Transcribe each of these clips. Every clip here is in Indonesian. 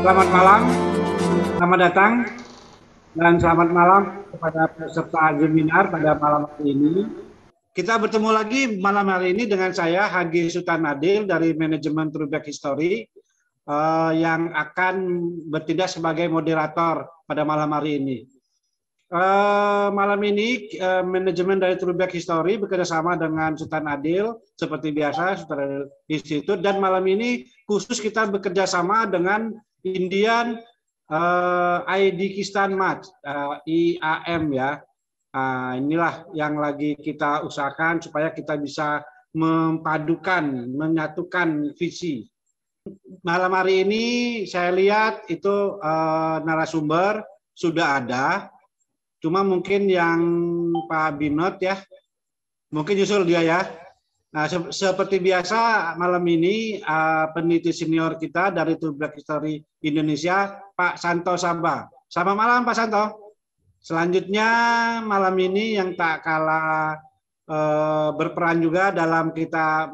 Selamat malam, selamat datang, dan selamat malam kepada peserta seminar pada malam hari ini. Kita bertemu lagi malam hari ini dengan saya, Hagi Sultan Adil dari Manajemen Trueback History, yang akan bertindak sebagai moderator pada malam hari ini. Malam ini manajemen dari Trueback History bekerjasama dengan Sultan Adil seperti biasa, Sultan Institut, dan malam ini khusus kita bekerjasama dengan Indian Ajikistan Match, IAM ya. Inilah yang lagi kita usahakan supaya kita bisa mempadukan, menyatukan visi. Malam hari ini saya lihat itu narasumber sudah ada. Cuma mungkin yang Pak Binot ya, mungkin nyusul dia ya. Nah, seperti biasa malam ini peneliti senior kita dari Trueback History Indonesia, Pak Santo Sabah. Selamat malam Pak Santo. Selanjutnya malam ini yang tak kalah berperan juga dalam kita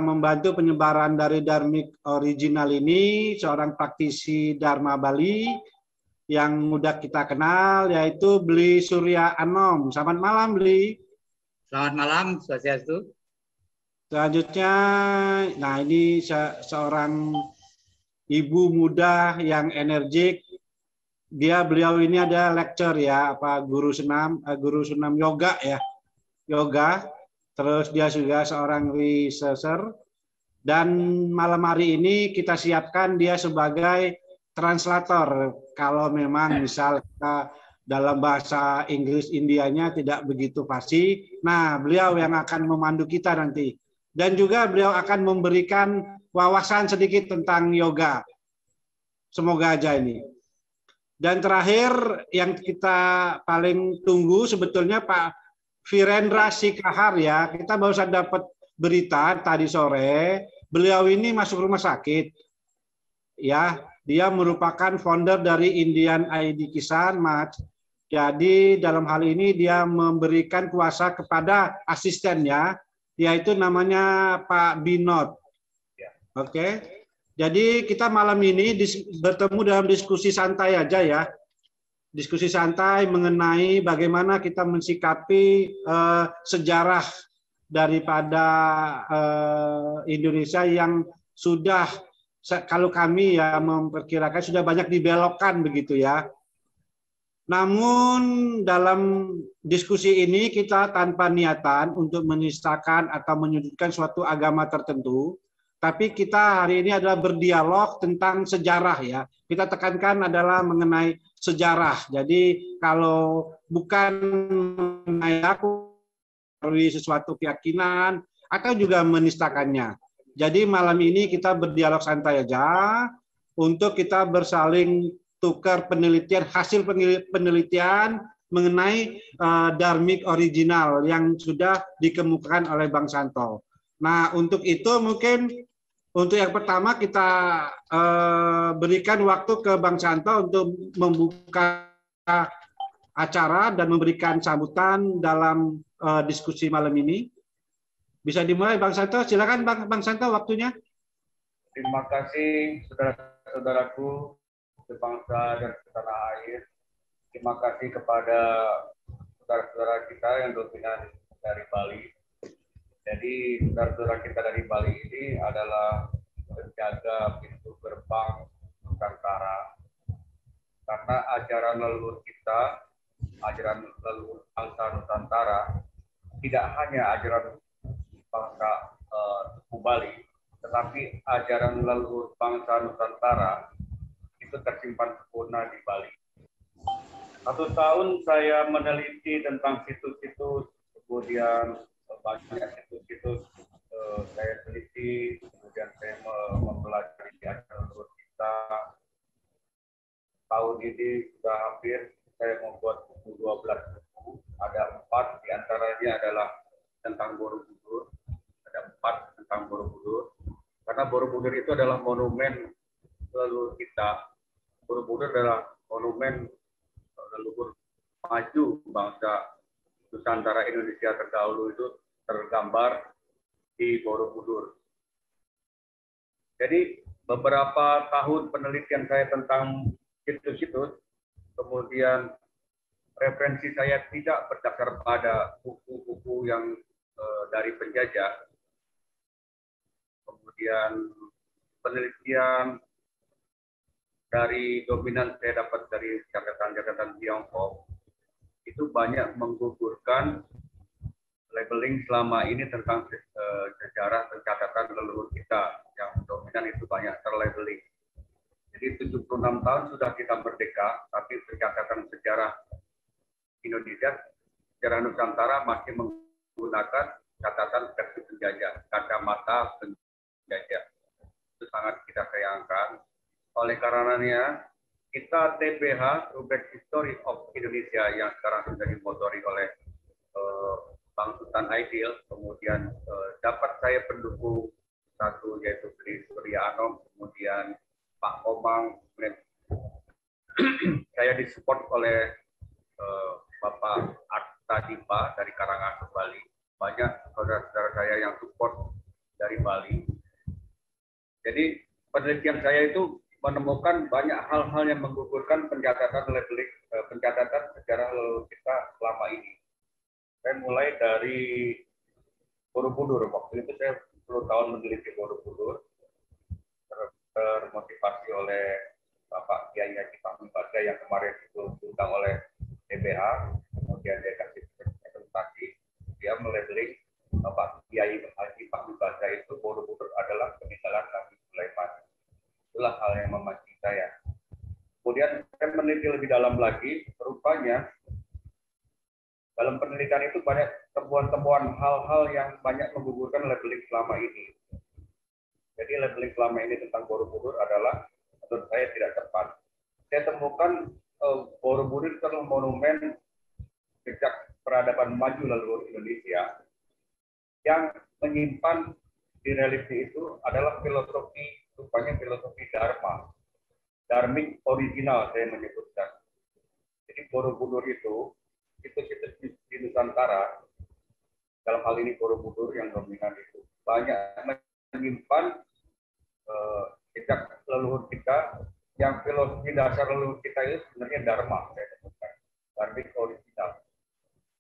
membantu penyebaran dari Dharmic original ini, seorang praktisi Dharma Bali yang mudah kita kenal, yaitu Bli Surya Anom. Selamat malam, Bli. Selamat malam, Swastiastu. Selanjutnya, nah ini seorang ibu muda yang energik. Beliau ini ada lecture ya, guru senam yoga ya, yoga. Terus dia juga seorang researcher. Dan malam hari ini kita siapkan dia sebagai translator kalau memang misal kita dalam bahasa Inggris Indianya tidak begitu fasih. Nah, beliau yang akan memandu kita nanti. Dan juga beliau akan memberikan wawasan sedikit tentang yoga. Semoga aja ini. Dan terakhir yang kita paling tunggu sebetulnya Pak Virendra Sikahar ya. Kita baru saja dapat berita tadi sore, beliau ini masuk rumah sakit. Ya, dia merupakan founder dari Indian Ajikistan Match. Jadi dalam hal ini dia memberikan kuasa kepada asistennya, yaitu namanya Pak Binot. Oke. Jadi kita malam ini bertemu dalam diskusi santai aja ya. Diskusi santai mengenai bagaimana kita mensikapi sejarah daripada Indonesia yang sudah, kalau kami ya memperkirakan sudah banyak dibelokkan begitu ya. Namun dalam diskusi ini kita tanpa niatan untuk menistakan atau menyudutkan suatu agama tertentu, tapi kita hari ini adalah berdialog tentang sejarah ya. Kita tekankan adalah mengenai sejarah. Jadi kalau bukan mengenai aku sesuatu keyakinan atau juga menistakannya. Jadi malam ini kita berdialog santai aja untuk kita bersaling tukar penelitian, hasil penelitian mengenai Dharmic original yang sudah dikemukakan oleh Bang Santo. Nah, untuk itu mungkin untuk yang pertama kita berikan waktu ke Bang Santo untuk membuka acara dan memberikan sambutan dalam diskusi malam ini. Bisa dimulai Bang Santo, silakan Bang Santo waktunya. Terima kasih saudara-saudaraku sebangsa dan setanah air. Terima kasih kepada saudara-saudara kita yang dominan dari Bali. Jadi saudara-saudara kita dari Bali ini adalah penjaga pintu gerbang Nusantara. Karena ajaran leluhur kita, ajaran leluhur bangsa Nusantara, tidak hanya ajaran bangsa suku Bali, tetapi ajaran leluhur bangsa Nusantara itu tersimpan sempurna di Bali. 1 tahun saya meneliti tentang situs-situs, kemudian banyak situs-situs saya teliti, kemudian saya mempelajari ajaran leluhur kita. Tahun ini sudah hampir saya membuat buku 12 buku, ada 4 diantaranya adalah tentang Borobudur, ada 4 tentang Borobudur, karena Borobudur itu adalah monumen leluhur kita. Borobudur adalah monumen leluhur maju bangsa Nusantara Indonesia terdahulu itu tergambar di Borobudur. Jadi beberapa tahun penelitian saya tentang situs-situs, kemudian referensi saya tidak berdasar pada buku-buku yang dari penjajah, kemudian penelitian dari dominan saya dapat dari catatan-catatan Tiongkok, itu banyak menggugurkan labeling selama ini tentang sejarah pencatatan leluhur kita yang dominan itu banyak terlabeling. Jadi 76 tahun sudah kita merdeka, tapi pencatatan sejarah Indonesia, sejarah Nusantara masih menggunakan catatan versi penjajah, kacamata penjajah. Itu sangat kita sayangkan. Oleh karenanya, kita TBH, Rubrek History of Indonesia, yang sekarang sudah dimotori oleh Bang Sultan Aidil, kemudian dapat saya pendukung satu yaitu Beli Surya Anom, kemudian Pak Komang, kemudian saya disupport oleh Bapak Arta Dipa dari Karangasem, Bali. Banyak saudara-saudara saya yang support dari Bali. Jadi penelitian saya itu menemukan banyak hal-hal yang menggugurkan pencatatan labeling, pencatatan sejarah leluhur kita selama ini. Saya mulai dari Borobudur. Waktu itu saya 10 tahun meneliti Borobudur, termotivasi oleh Bapak Kiai Haji Fahmi Baja yang kemarin itu diundang oleh TBH, kemudian dia kasih presentasi, dia melabeling Bapak Kiai Haji Fahmi Baja itu Borobudur adalah peninggalan Nabi Sulaiman. Itulah hal yang memancing saya. Kemudian saya meneliti lebih dalam lagi, rupanya dalam penelitian itu banyak temuan-temuan hal-hal yang banyak menggugurkan labeling selama ini. Jadi labeling selama ini tentang Borobudur adalah menurut saya tidak tepat. Saya temukan Borobudur itu adalah monumen sejak peradaban maju leluhur Indonesia yang menyimpan di reliefnya itu adalah filosofi, rupanya filosofi Dharma. Dharmik original saya menyebutkan. Jadi Borobudur itu situs-situs di Nusantara, dalam hal ini Borobudur yang dominan itu, banyak menyimpan jejak leluhur kita, yang filosofi dasar leluhur kita itu sebenarnya Dharma, saya sebutkan. Dharmik original.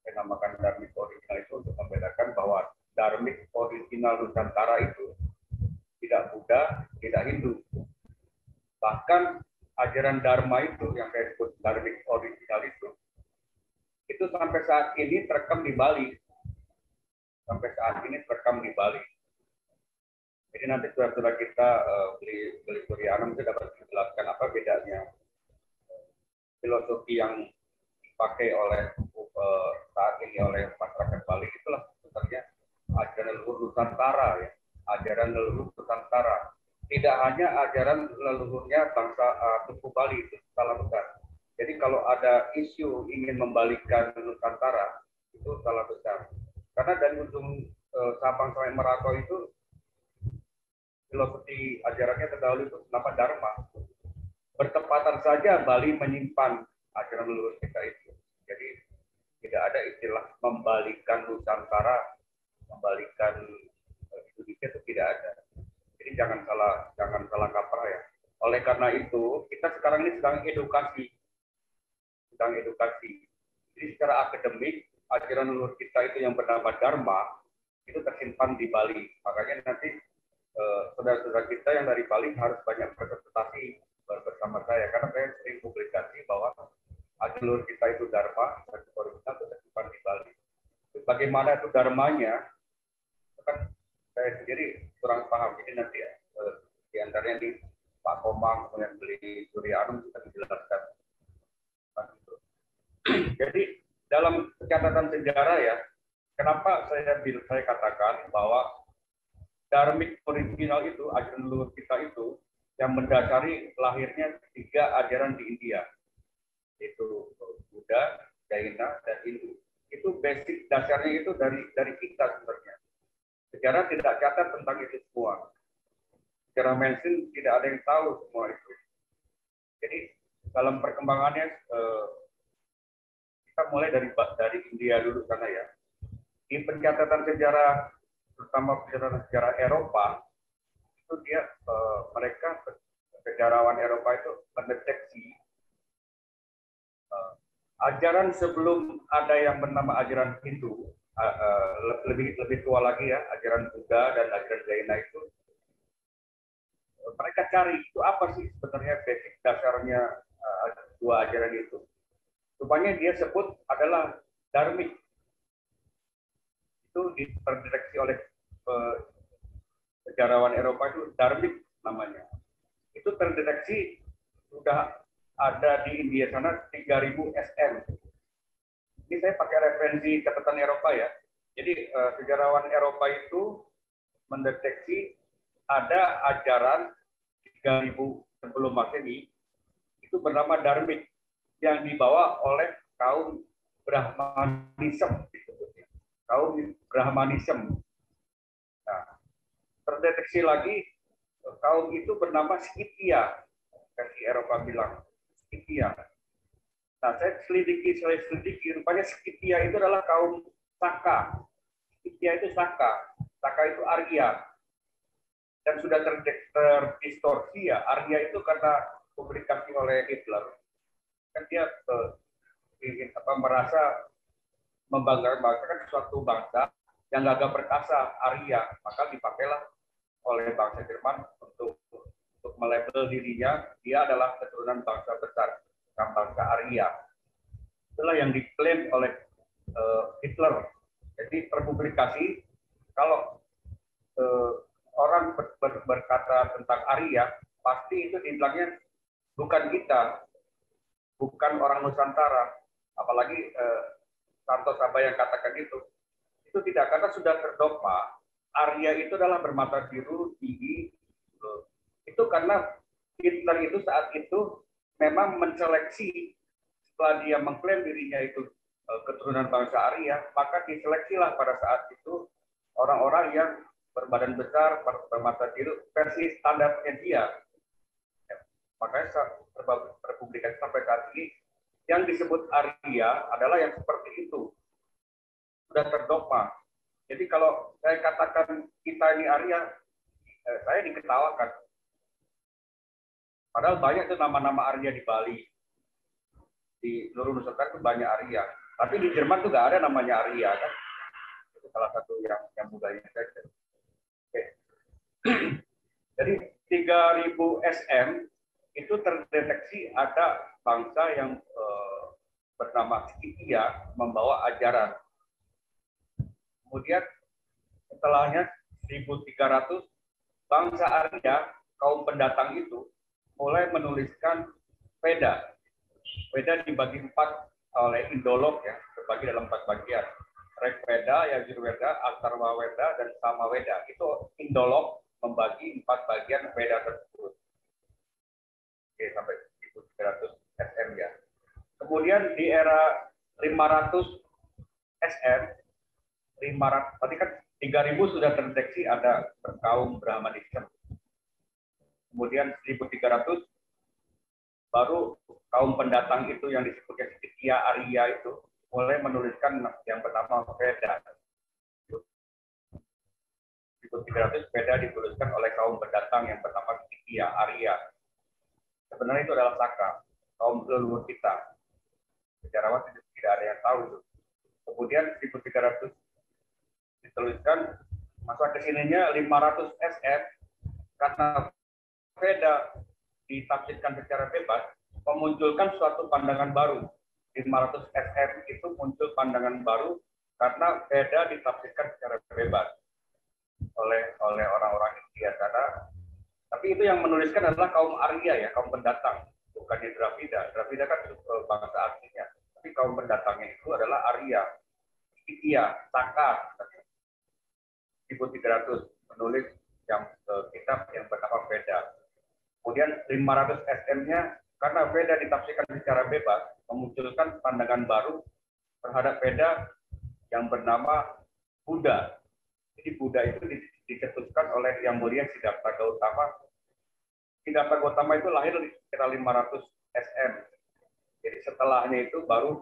Saya namakan Dharmik original itu untuk membedakan bahwa Dharmik original Nusantara itu tidak Buddha, tidak Hindu. Bahkan ajaran Dharma itu, yang saya sebut Dharmik original itu sampai saat ini terekam di Bali. Sampai saat ini terekam di Bali. Jadi nanti saudara-saudara kita beli Surya Anom itu dapat menjelaskan apa bedanya filosofi yang dipakai oleh saat ini oleh masyarakat Bali. Itulah sebenarnya ajaran leluhur Nusantara, ya. Ajaran leluhur Nusantara. Tidak hanya ajaran leluhurnya bangsa suku Bali, itu salah besar. Jadi kalau ada isu ingin membalikan Nusantara, itu salah besar. Karena dari ujung Sabang sampai Merauke itu filosofi ajarannya terdahulu itu nama Dharma. Bertepatan saja Bali menyimpan ajaran leluhur kita itu. Jadi tidak ada istilah membalikan Nusantara, membalikan Indonesia itu tidak ada. Jadi jangan salah kaprah ya. Oleh karena itu kita sekarang ini sedang edukasi. Jadi secara akademik ajaran leluhur kita itu yang bernama Dharma itu tersimpan di Bali. Makanya nanti saudara-saudara kita yang dari Bali harus banyak berkonsultasi bersama saya karena saya sering publikasi bahwa ajaran leluhur kita itu Dharma dan original itu tersimpan di Bali. Bagaimana itu Dharmanya? Itu kan saya sendiri kurang paham. Jadi nanti di antaranya di Pak Komang kemudian Beli Surya Anom kita dijelaskan. Jadi dalam catatan sejarah ya, kenapa saya katakan bahwa Dharmik original itu, ajaran leluhur kita itu, yang mendasari lahirnya 3 ajaran di India, yaitu Buddha, Jaina, dan Hindu. Itu basic dasarnya itu dari kita sebenarnya. Sejarah tidak catat tentang itu semua. Sejarah mainstream tidak ada yang tahu semua itu. Jadi dalam perkembangannya kita mulai dari India dulu sana ya. Di pencatatan sejarah, terutama pencatatan sejarah Eropa, itu dia mereka sejarawan Eropa itu mendeteksi ajaran sebelum ada yang bernama ajaran Hindu, lebih tua lagi ya, ajaran Buddha dan ajaran Jaina itu, mereka cari itu apa sih sebenarnya basic dasarnya dua ajaran itu. Rupanya dia sebut adalah dharmik. Itu terdeteksi oleh sejarawan Eropa itu dharmik namanya. Itu terdeteksi sudah ada di India sana 3000 SM. Ini saya pakai referensi catatan Eropa ya. Jadi sejarawan Eropa itu mendeteksi ada ajaran 3000 sebelum Masehi itu bernama dharmik yang dibawa oleh kaum Brahmanism. Kaum Brahmanism. Nah, terdeteksi lagi kaum itu bernama Scythia. Versi Eropa bilang Scythia. Nah, saya selidiki, rupanya Scythia itu adalah kaum Saka. Scythia itu Saka. Saka itu Arya. Dan sudah terdistorsi ya, Arya itu karena publikasi oleh Hitler. Kan dia ingin merasa membanggakan suatu bangsa yang gagah perkasa, Arya. Maka dipakailah oleh bangsa Jerman untuk melabel dirinya, dia adalah keturunan bangsa besar, bangsa Arya. Itulah yang diklaim oleh Hitler. Jadi terpublikasi, kalau orang berkata tentang Arya, pasti itu dibilangnya bukan kita, bukan orang Nusantara. Apalagi Santo Saba yang katakan itu tidak, karena sudah terdogma Arya itu adalah bermata biru, tinggi. Itu karena Hitler itu saat itu memang menseleksi, setelah dia mengklaim dirinya itu keturunan bangsa Arya, maka diseleksilah pada saat itu orang-orang yang berbadan besar, bermata biru, versi standarnya dia. Ya, makanya terpublikasi sampai saat ini, yang disebut Arya adalah yang seperti itu. Sudah terdogma. Jadi kalau saya katakan kita ini Arya, saya diketawakan. Padahal banyak tuh nama-nama Arya di Bali. Di seluruh Nusantara itu banyak Arya. Tapi di Jerman tuh nggak ada namanya Arya kan. Itu salah satu yang mudahnya saja. Oke. Jadi 3000 SM itu terdeteksi ada bangsa yang bernama Scythia membawa ajaran. Kemudian setelahnya 1300 bangsa Arya, kaum pendatang itu mulai menuliskan Veda. Veda dibagi 4 oleh Indolog ya, terbagi dalam 4 bagian. Rigveda, Yajurveda, Atharva Veda, dan Samaveda. Itu Indolog membagi 4 bagian Veda tersebut. Oke, sampai 1300 SM ya. Kemudian di era 500 SM, 500, tadi kan 3000 sudah terdeteksi ada kaum Brahmanism. Kemudian 1300 baru kaum pendatang itu yang disebutnya Scythia Arya itu mulai menuliskan yang pertama Veda. 1300 Veda dituliskan oleh kaum pendatang yang pertama Scythia Arya. Sebenarnya itu adalah Saka, kaum leluhur kita. Sejarawan tidak ada yang tahu itu. Kemudian 1300 dituliskan, masa kesininya 500 SM, karena Veda ditafsirkan secara bebas, memunculkan suatu pandangan baru. 500 SM itu muncul pandangan baru karena Veda ditafsirkan secara bebas oleh orang-orang India sana. Tapi itu yang menuliskan adalah kaum Arya ya, kaum pendatang, bukannya Dravida. Dravida kan bangsa aslinya. Tapi kaum pendatangnya itu adalah Arya, Scythia, Saka. 1300 menulis yang kitab yang bernama Veda. Kemudian 500 SM-nya karena Veda ditafsirkan secara bebas, memunculkan pandangan baru terhadap Veda yang bernama Buddha. Jadi Buddha itu dicetuskan oleh Yang Mulia Siddhartha Gautama. Siddhartha Gautama itu lahir di sekitar 500 SM. Jadi setelahnya itu baru,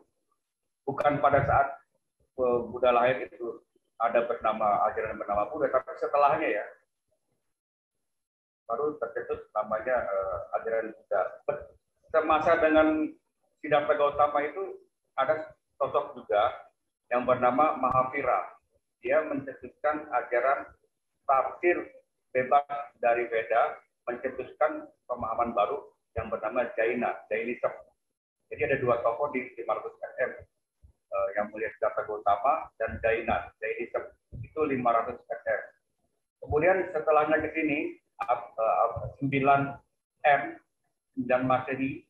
bukan pada saat Buddha lahir itu ada ajaran bernama Buddha, tapi setelahnya ya. baru tercetus namanya ajaran Buddha. Semasa dengan Siddhartha Gautama itu ada sosok juga yang bernama Mahavira. Dia mencetuskan ajaran tafsir bebas dari Veda, mencetuskan pemahaman baru yang bernama Jainism. Jadi ada dua tokoh di 500 SM, yang mulia Siddhartha Gautama dan Jainism. Itu 500 SM. Kemudian setelahnya ke sini 9 M, 9 Masehi,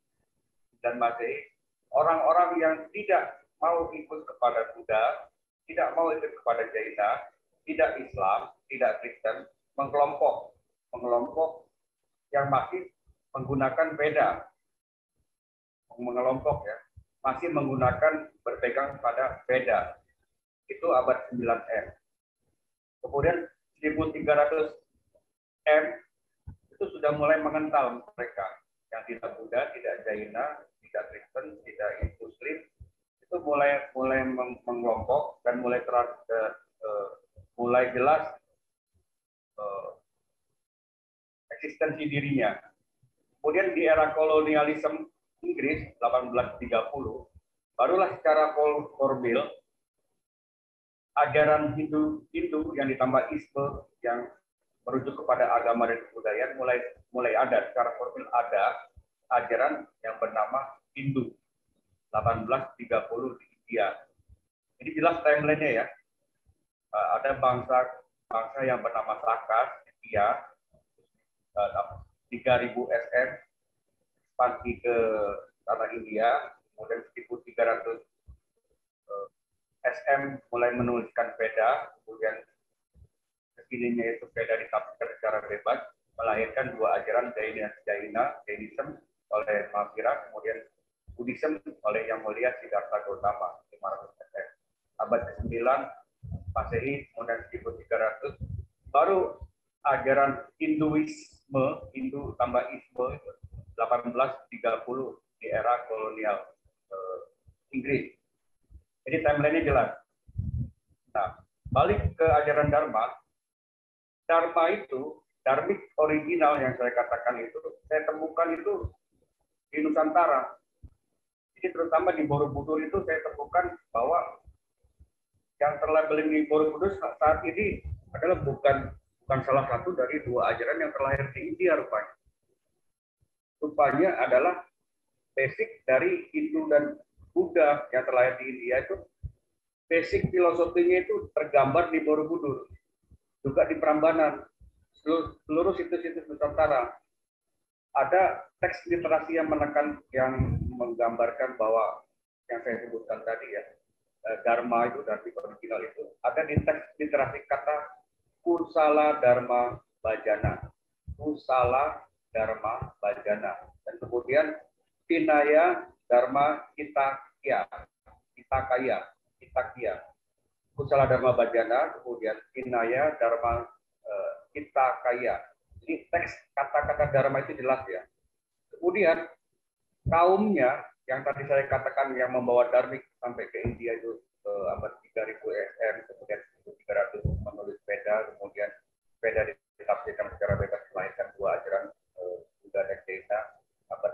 orang-orang yang tidak mau ikut kepada Buddha, tidak mau ikut kepada Jaina, tidak Islam, tidak Kristen, mengelompok yang masih menggunakan Veda, mengelompok ya, masih menggunakan berpegang pada Veda. Itu abad 9M. Kemudian 1300 M itu sudah mulai mengental mereka yang tidak Buddha, tidak Jaina, tidak Kristen, tidak Muslim, itu mulai mengelompok dan mulai jelas eksistensi dirinya. Kemudian di era kolonialisme Inggris 1830 barulah secara formal ajaran Hindu yang ditambah isme yang merujuk kepada agama dan kebudayaan mulai ada secara formal, ada ajaran yang bernama Hindu 1830 di India. Jadi jelas timeline-nya ya. Ada bangsa yang bernama Saka, India, 3000 SM, ekspansi ke tanah India, kemudian 1300 SM mulai menuliskan Veda, kemudian kesininya itu Veda ditafsirkan secara bebas, melahirkan dua ajaran Jainism oleh Mahavira, kemudian Buddhism oleh Yang Mulia Siddhartha Gautama 500 SM. Abad ke-9 Masehi, kemudian 1300 baru ajaran Hinduisme, Hindu tambah Isme 1830 di era kolonial Inggris. Jadi timeline-nya jelas. Nah, balik ke ajaran Dharma. Dharma itu, dharmik original yang saya katakan itu, saya temukan itu di Nusantara. Jadi terutama di Borobudur itu saya temukan bahwa yang terlabeling di Borobudur saat ini adalah bukan salah satu dari dua ajaran yang terlahir di India rupanya. Rupanya adalah basic dari Hindu dan Buddha yang terlahir di India itu, basic filosofinya itu tergambar di Borobudur, juga di Prambanan, seluruh situs-situs Nusantara. Ada teks literasi yang menggambarkan bahwa yang saya sebutkan tadi ya, Dharma itu dari original itu ada di teks literasi kata Kusala Dharma Bhajana, Kusala Dharma Bhajana, dan kemudian Vinaya Dharma Kitakya, Kusala Dharma Bhajana, kemudian Vinaya Dharma Kitakya. Jadi teks kata-kata Dharma itu jelas ya. Kemudian kaumnya yang tadi saya katakan yang membawa dharmik sampai ke India itu abad 3000 SM, kemudian 1300 menulis Veda, kemudian Veda ditafsirkan secara bebas melahirkan dua ajaran Buddha dan Jaina, abad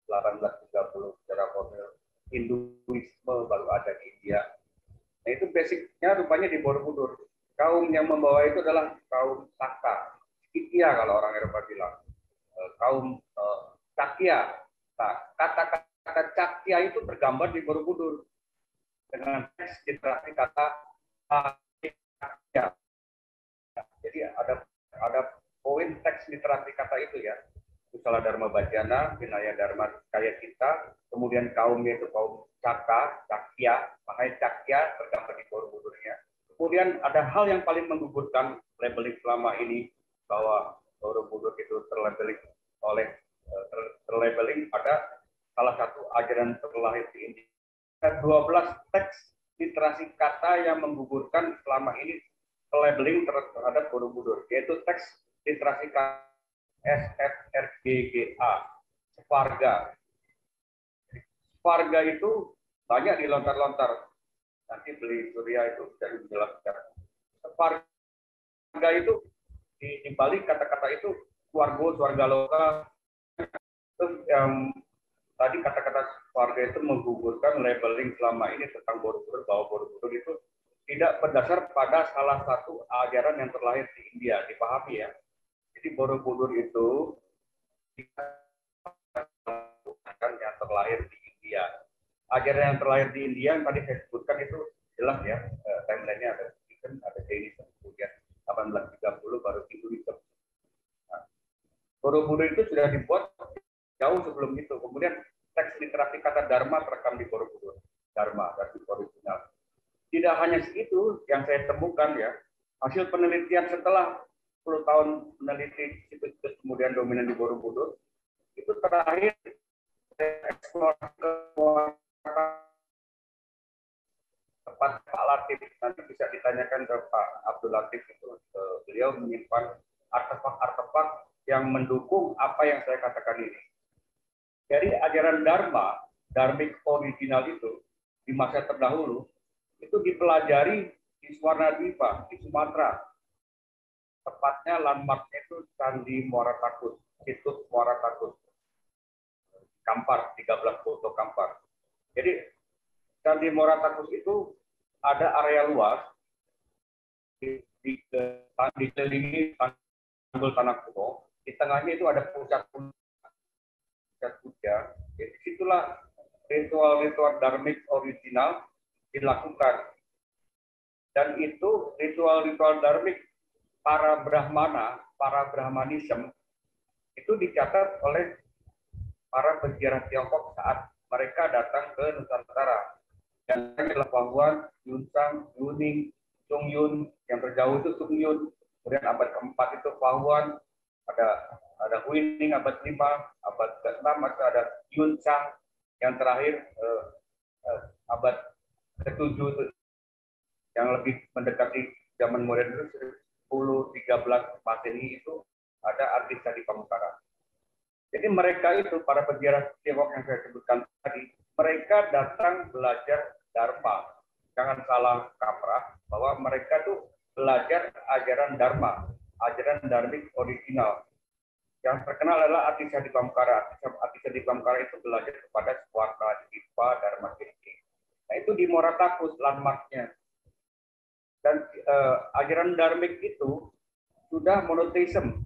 1830 secara formal Hinduisme baru ada di India. Nah itu basicnya rupanya di Borobudur. Kaum yang membawa itu adalah kaum Saka, Skitya kalau orang Eropa bilang, kaum Cakya. Nah, kata-kata Cakya itu tergambar di Borobudur dengan teks literasi kata Cakya. Jadi ada poin teks literasi kata itu ya. Kusala Dharma Bhajana, Vinaya Dharma Kaya Kita, kemudian kaumnya itu kaum Cakya, makanya Cakya tergambar di Borobudurnya. Kemudian ada hal yang paling menggugurkan labeling selama ini bahwa Borobudur itu terlabeling pada salah satu ajaran terlahir di India. Ada 12 teks literasi kata yang menggugurkan selama ini labeling terhadap Borobudur, yaitu teks literasi kata SFRGGA, Svarga. Svarga itu banyak dilontar-lontar. Nanti beli Surya itu bisa dijelaskan. Svarga itu di balik kata-kata itu warga lokal. Terus yang tadi kata-kata warga itu menggugurkan labeling selama ini tentang Borobudur, bahwa Borobudur itu tidak berdasar pada salah satu ajaran yang terlahir di India, dipahami ya. Jadi Borobudur itu ajaran yang terlahir di India. Ajaran yang terlahir di India yang tadi saya sebutkan itu jelas ya, timelinenya ada Buddhism, ada Jainism, kemudian 1830 baru Hinduism. Nah, Borobudur itu sudah dibuat jauh sebelum itu. Kemudian teks literasi kata Dharma terekam di Borobudur. Dharma, dari original. Tidak hanya segitu yang saya temukan ya, hasil penelitian setelah 10 tahun meneliti situs-situs kemudian dominan di Borobudur, itu terakhir eksplorasi ke tempat Pak Latif, nanti bisa ditanyakan ke Pak Abdul Latif itu. Beliau menyimpan artefak-artefak yang mendukung apa yang saya katakan ini. Jadi ajaran Dharma, Dharmik original itu di masa terdahulu itu dipelajari di Swarnadwipa, di Sumatera. Tepatnya landmarknya itu Candi Muara Takus, situs Muara Takus. Kampar, 13 foto Kampar. Jadi Candi Muara Takus itu ada area luas dikelilingi tanggul tanah kuno. Di tengahnya itu ada pusat puja. Jadi situlah ritual-ritual dharmik original dilakukan. Dan itu ritual-ritual dharmik para Brahmana, para Brahmanism itu dicatat oleh para peziarah Tiongkok saat mereka datang ke Nusantara. Yang adalah Pahuan, Yunsang, Yuning, Songyun, yang terjauh itu Songyun. Kemudian abad keempat itu Pahuan, ada Huining abad 5, abad ke-6 masih ada Yunsang, yang terakhir abad ke-7 itu yang lebih mendekati zaman modern itu 10-13 Masehi itu ada artis di Pamukara. Jadi mereka itu, para peziarah Tiongkok yang saya sebutkan tadi, mereka datang belajar Dharma. Jangan salah kaprah bahwa mereka tuh belajar ajaran Dharma, ajaran Dharmik original. Yang terkenal adalah Atisa di Pamukara. Atisa di Pamukara itu belajar kepada Swarnadwipa Dharma Kirti. Nah itu di Muara Takus landmarknya. Dan ajaran Dharmik itu sudah monotheism,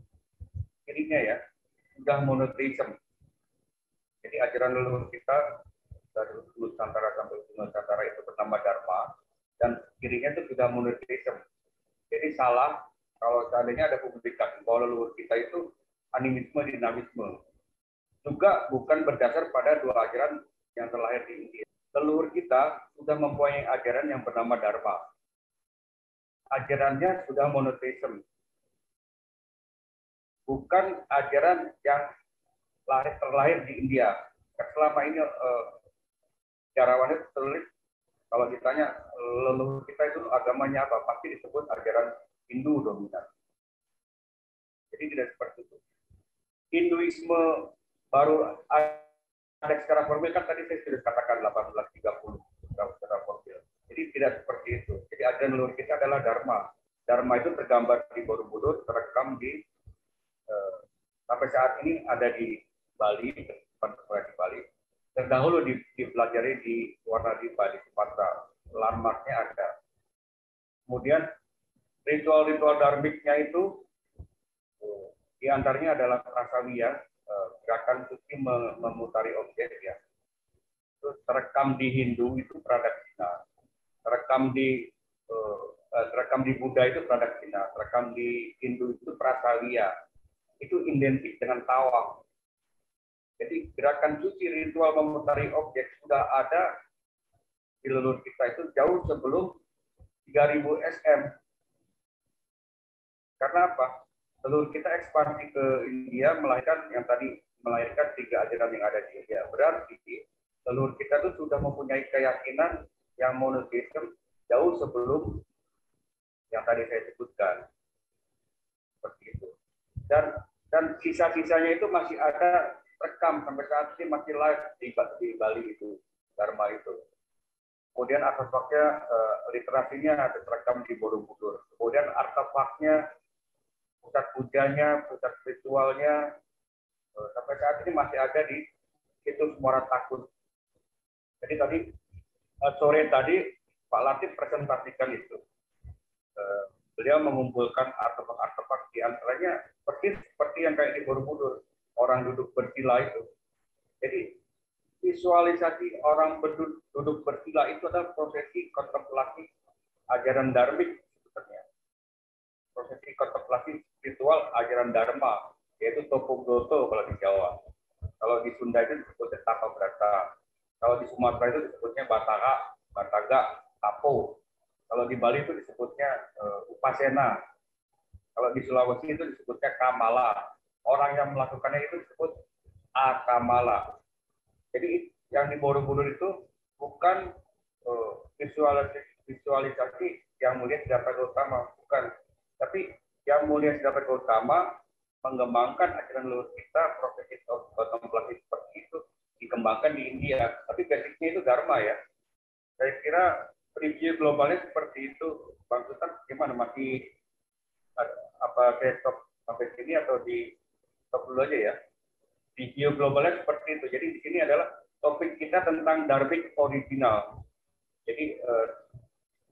ininya ya, sudah monotheism. Jadi ajaran leluhur kita dari Nusantara sampai Nusantara itu bernama Dharma, dan kirinya itu sudah monotheism. Jadi salah kalau seandainya ada publikasi bahwa leluhur kita itu animisme, dinamisme. Juga bukan berdasar pada dua ajaran yang terlahir di India. Leluhur kita sudah mempunyai ajaran yang bernama Dharma. Ajarannya sudah monotheism. Bukan ajaran yang terlahir di India. Selama ini sejarawan itu tertulis, kalau ditanya leluhur kita itu agamanya apa, pasti disebut ajaran Hindu dominan. Jadi tidak seperti itu. Hinduisme baru ada secara formil, kan tadi saya sudah katakan 1830 secara formil. Jadi tidak seperti itu. Jadi ajaran leluhur kita adalah Dharma. Dharma itu tergambar di Borobudur, terekam di sampai saat ini ada di Bali, tempat di Bali. Terdahulu dipelajari di Swarnadwipa di Sumatera. Landmarknya ada. Kemudian ritual-ritual dharmiknya itu di antaranya adalah prasawiya, gerakan suci memutari objek ya. Terus terekam di Hindu itu pradaksina. Terekam di Buddha itu pradaksina. Terekam di Hindu itu prasawiya. Itu identik dengan tawaf. Jadi gerakan suci ritual memutari objek sudah ada di leluhur kita itu jauh sebelum 3000 SM. Karena apa? Leluhur kita ekspansi ke India melahirkan yang tadi melahirkan 3 ajaran yang ada di India. Berarti leluhur kita itu sudah mempunyai keyakinan yang monotheism jauh sebelum yang tadi saya sebutkan. Seperti itu. Dan sisa-sisanya itu masih ada rekam sampai saat ini, masih live di Bali itu, Dharma itu. Kemudian artefaknya, literasinya ada terekam di Borobudur. Kemudian artefaknya pusat pujanya, pusat ritualnya, sampai saat ini masih ada di situs Muara Takun. Jadi tadi sore tadi Pak Latif presentasikan itu. Beliau mengumpulkan artefak-artefak, di antaranya persis seperti yang kayak di Borobudur, orang duduk bersila itu. Jadi visualisasi orang duduk bersila itu adalah prosesi kontemplasi ajaran dharmik sebenarnya. Prosesi kontemplasi spiritual ajaran dharma, yaitu Topogloto kalau di Jawa. Kalau di Sunda itu disebutnya Tapa Brata. Kalau di Sumatera itu disebutnya Bataga, Tapo. Kalau di Bali itu disebutnya Upasena. Kalau di Sulawesi itu disebutnya Kamala. Orang yang melakukannya itu disebut Akamala. Jadi yang di Borobudur itu bukan visualisasi yang mulia Siddhartha Gautama, bukan. Tapi yang mulia Siddhartha Gautama mengembangkan ajaran leluhur kita, prosesi kontemplasi seperti itu dikembangkan di India. Tapi basicnya itu Dharma ya. Saya kira review globalnya seperti itu. Bang Sultan gimana, masih apa saya stop sampai sini atau di stop dulu aja ya? Review globalnya seperti itu. Jadi di sini adalah topik kita tentang dharmik original. Jadi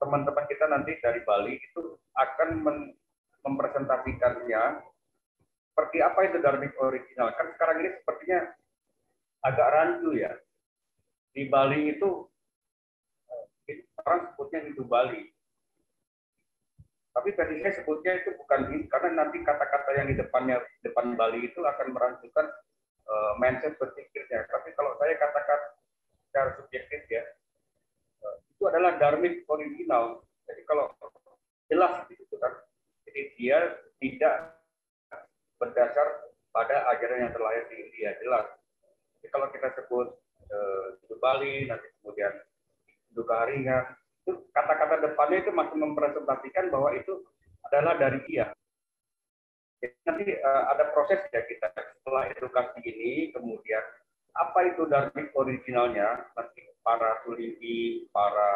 teman-teman kita nanti dari Bali itu akan mempresentasikannya seperti apa itu dharmik original. Kan sekarang ini sepertinya agak rancu ya. Di Bali itu orang sebutnya Hindu Bali. Tapi tadi saya sebutnya itu bukan ini, karena nanti kata-kata yang di depan Bali itu akan merancukan mindset berpikirnya. Tapi kalau saya katakan secara subjektif ya, itu adalah dharmik original. Jadi kalau jelas itu kan, jadi dia tidak berdasar pada ajaran yang terlahir di India, jelas. Jadi kalau kita sebut Hindu Bali, nanti kemudian Hindu Kaharingan, itu kata-kata depannya itu masih mempresentasikan bahwa itu adalah dari dia. Jadi nanti ada proses ya kita setelah edukasi ini, kemudian apa itu dharmik originalnya, nanti para tulidi, para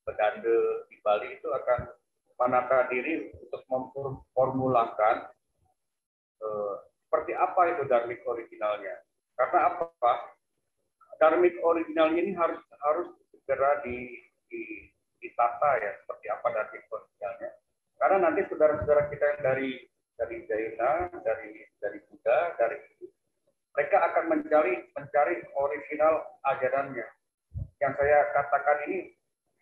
pedande di Bali itu akan menata diri untuk memformulakan seperti apa itu dharmik originalnya. Karena apa? Dharmik originalnya ini harus segera ditata ya, seperti apa dharmik originalnya. Karena nanti saudara-saudara kita yang dari Jaina, dari Buddha, dari mereka akan mencari original ajarannya. Yang saya katakan ini,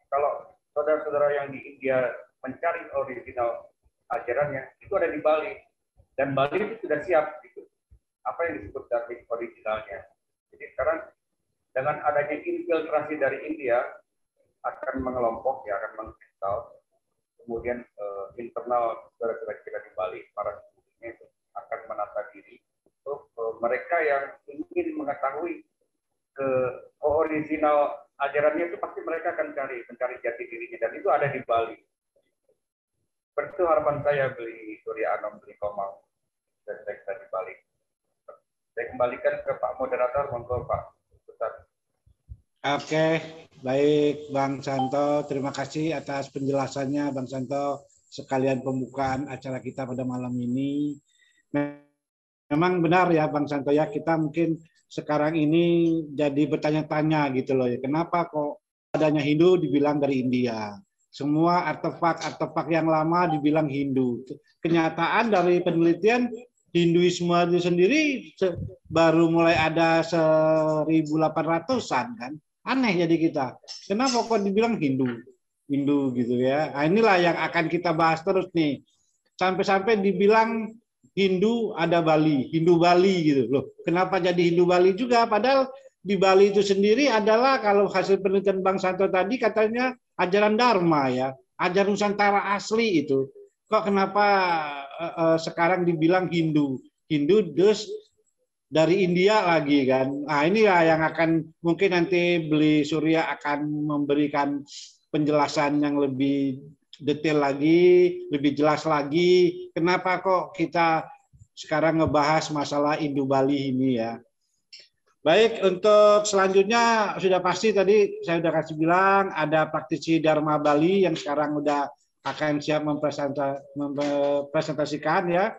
kalau saudara-saudara yang di India mencari original ajarannya, itu ada di Bali. Dan Bali itu sudah siap gitu. Apa yang disebut dharmik originalnya. Jadi sekarang dengan adanya infiltrasi dari India akan mengelompok ya, akan mengkristal. Kemudian internal saudara-saudara kita di Bali, para studentnya itu akan menata diri untuk mereka yang ingin mengetahui original ajarannya itu pasti mereka akan mencari jati dirinya, dan itu ada di Bali. Seperti itu harapan saya, beli Surya Anom, beli Komang, dan saya di Bali. Saya kembalikan ke Pak Moderator, monggo Pak Ustaz. Oke, baik Bang Santo, terima kasih atas penjelasannya Bang Santo, sekalian pembukaan acara kita pada malam ini. Memang benar ya Bang Santo ya, kita mungkin sekarang ini jadi bertanya-tanya gitu loh ya, kenapa kok adanya Hindu dibilang dari India? Semua artefak yang lama dibilang Hindu. Kenyataan dari penelitian Hinduisme itu sendiri baru mulai ada 1800-an kan. Aneh jadi kita. Kenapa kok dibilang Hindu gitu ya. Nah, inilah yang akan kita bahas terus nih. Sampai-sampai dibilang Hindu ada Bali, Hindu Bali gitu loh. Kenapa jadi Hindu Bali juga? Padahal di Bali itu sendiri adalah kalau hasil penelitian Bang Santo tadi katanya ajaran Dharma ya, ajaran Nusantara asli itu. Kok kenapa sekarang dibilang Hindu? Hindu dus dari India lagi kan. Nah, inilah yang akan mungkin nanti Beli Surya akan memberikan penjelasan yang lebih detail lagi, lebih jelas lagi. Kenapa kok kita sekarang ngebahas masalah Hindu Bali ini ya. Baik, untuk selanjutnya sudah pasti tadi saya sudah kasih bilang ada praktisi Dharma Bali yang sekarang udah akan siap mempresentasikan ya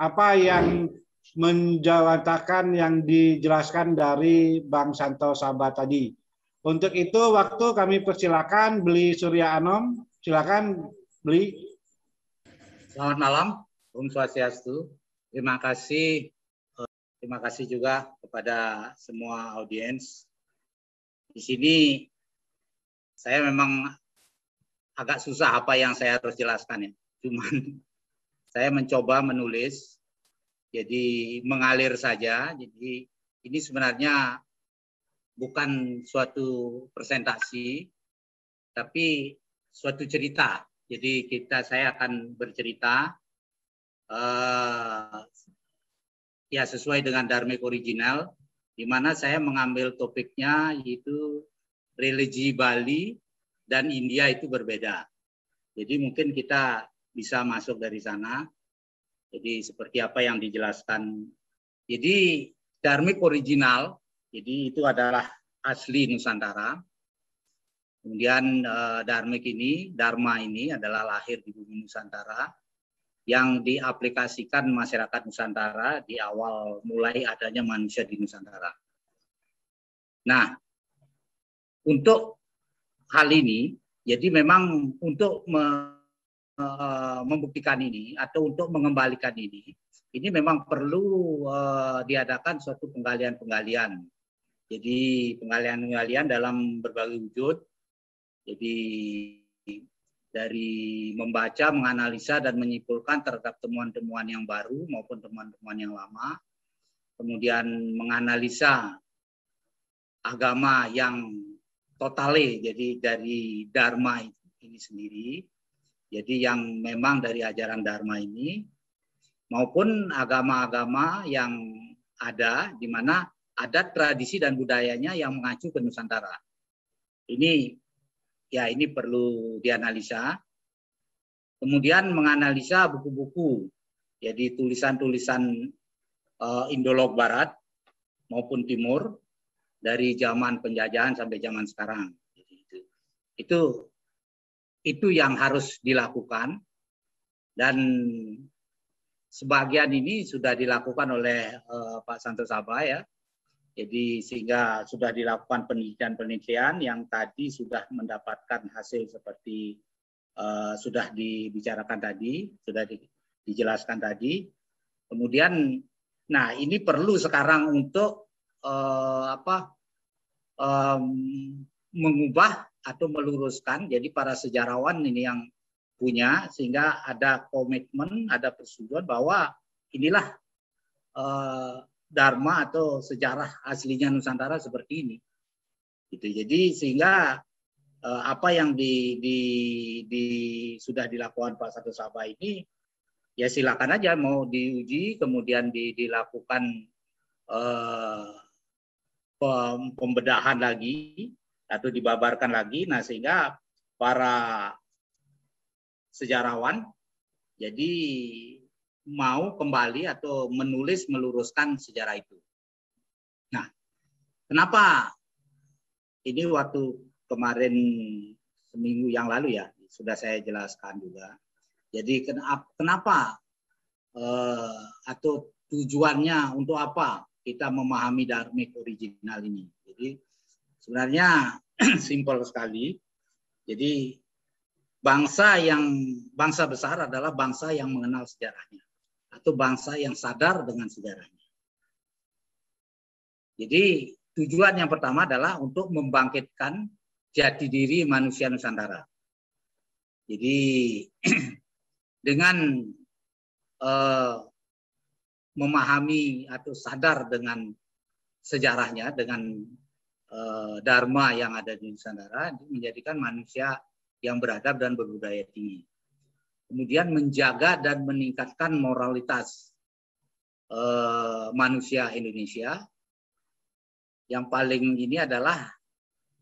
apa yang menjawatakan yang dijelaskan dari Bang Santo Sabah tadi. Untuk itu waktu kami persilakan Beli Surya Anom, silakan Beli. Selamat malam, Om Swastiastu. Terima kasih juga kepada semua audiens. Di sini saya memang agak susah apa yang saya harus jelaskan ya. Cuman saya mencoba menulis, jadi mengalir saja. Jadi ini sebenarnya bukan suatu presentasi, tapi suatu cerita. Jadi saya akan bercerita ya sesuai dengan Dharmic original, di mana saya mengambil topiknya yaitu religi Bali dan India itu berbeda. Jadi mungkin kita bisa masuk dari sana. Jadi seperti apa yang dijelaskan. Jadi Dharmic original, jadi itu adalah asli Nusantara. Kemudian Dharma ini adalah lahir di bumi Nusantara yang diaplikasikan masyarakat Nusantara di awal mulai adanya manusia di Nusantara. Nah, untuk hal ini, jadi memang untuk membuktikan ini atau untuk mengembalikan ini memang perlu diadakan suatu penggalian-penggalian. Jadi penggalian-penggalian dalam berbagai wujud. Jadi dari membaca, menganalisa, dan menyimpulkan terhadap temuan-temuan yang baru maupun temuan-temuan yang lama. Kemudian menganalisa agama yang totale, jadi dari Dharma ini sendiri. Jadi yang memang dari ajaran Dharma ini, maupun agama-agama yang ada, di mana adat, tradisi, dan budayanya yang mengacu ke Nusantara. Ini perlu dianalisa. Kemudian menganalisa buku-buku, jadi tulisan-tulisan Indolog Barat maupun Timur dari zaman penjajahan sampai zaman sekarang. Itu yang harus dilakukan, dan sebagian ini sudah dilakukan oleh Pak Santo Sabah ya. Jadi sehingga sudah dilakukan penelitian-penelitian yang tadi sudah mendapatkan hasil seperti sudah dibicarakan tadi, sudah dijelaskan tadi. Kemudian, nah ini perlu sekarang untuk mengubah atau meluruskan. Jadi para sejarawan ini yang punya, sehingga ada komitmen, ada persetujuan bahwa inilah Dharma atau sejarah aslinya Nusantara seperti ini. Gitu. Jadi sehingga apa yang sudah dilakukan Pak Santo Sabah ini, ya silakan aja mau diuji, kemudian dilakukan pembedahan lagi atau dibabarkan lagi. Nah sehingga para sejarawan jadi mau kembali atau menulis meluruskan sejarah itu. Nah, kenapa ini waktu kemarin seminggu yang lalu ya sudah saya jelaskan juga. Jadi kenapa atau tujuannya untuk apa kita memahami Dharmic original ini? Jadi sebenarnya simpel sekali. Jadi bangsa besar adalah bangsa yang mengenal sejarahnya, atau bangsa yang sadar dengan sejarahnya. Jadi tujuan yang pertama adalah untuk membangkitkan jati diri manusia Nusantara. Jadi dengan memahami atau sadar dengan sejarahnya, dengan Dharma yang ada di Nusantara, menjadikan manusia yang beradab dan berbudaya tinggi. Kemudian menjaga dan meningkatkan moralitas manusia Indonesia. Yang paling ini adalah,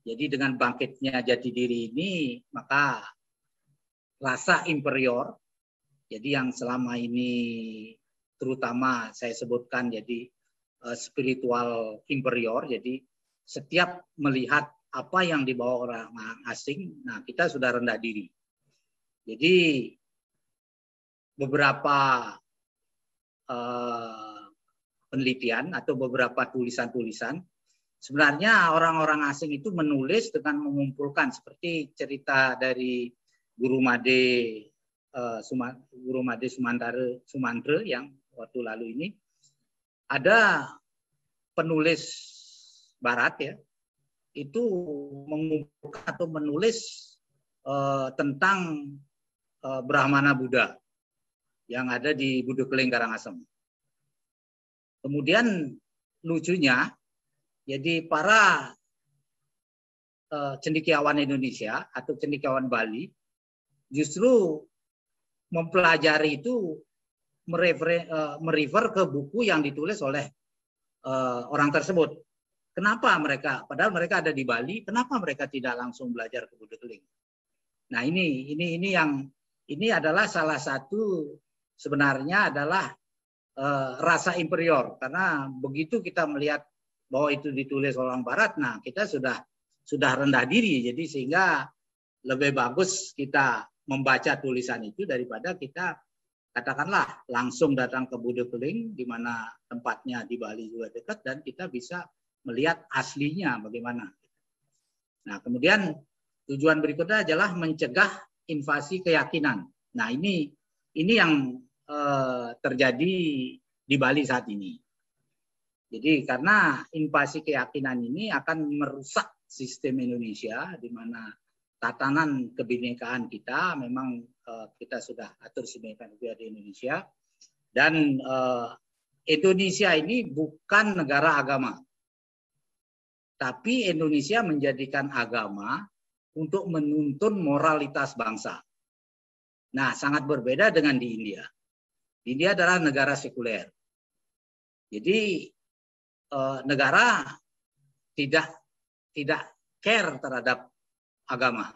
jadi dengan bangkitnya jati diri ini, maka rasa inferior, jadi yang selama ini terutama saya sebutkan jadi spiritual inferior, jadi setiap melihat apa yang dibawa orang asing, nah kita sudah rendah diri. Jadi beberapa penelitian atau beberapa tulisan-tulisan, sebenarnya orang-orang asing itu menulis dengan mengumpulkan seperti cerita dari Guru Made Sumantre yang waktu lalu ini. Ada penulis Barat ya, itu mengumpulkan atau menulis tentang Brahmana Buddha yang ada di Budekeling Karangasem. Kemudian lucunya, jadi para cendekiawan Indonesia atau cendekiawan Bali justru mempelajari itu merefer ke buku yang ditulis oleh orang tersebut. Kenapa mereka, padahal mereka ada di Bali, kenapa mereka tidak langsung belajar ke Budekeling? Nah ini adalah salah satu sebenarnya adalah rasa inferior, karena begitu kita melihat bahwa itu ditulis orang Barat, nah kita sudah rendah diri, jadi sehingga lebih bagus kita membaca tulisan itu daripada kita katakanlah langsung datang ke Budekeling, di mana tempatnya di Bali juga dekat, dan kita bisa melihat aslinya bagaimana. Nah kemudian tujuan berikutnya adalah mencegah invasi keyakinan. Nah ini yang terjadi di Bali saat ini. Jadi karena invasi keyakinan ini akan merusak sistem Indonesia, di mana tatanan kebinekaan kita memang kita sudah atur sedemikian rupa di Indonesia, dan Indonesia ini bukan negara agama, tapi Indonesia menjadikan agama untuk menuntun moralitas bangsa. Nah, sangat berbeda dengan di India. India adalah negara sekuler. Jadi negara tidak care terhadap agama.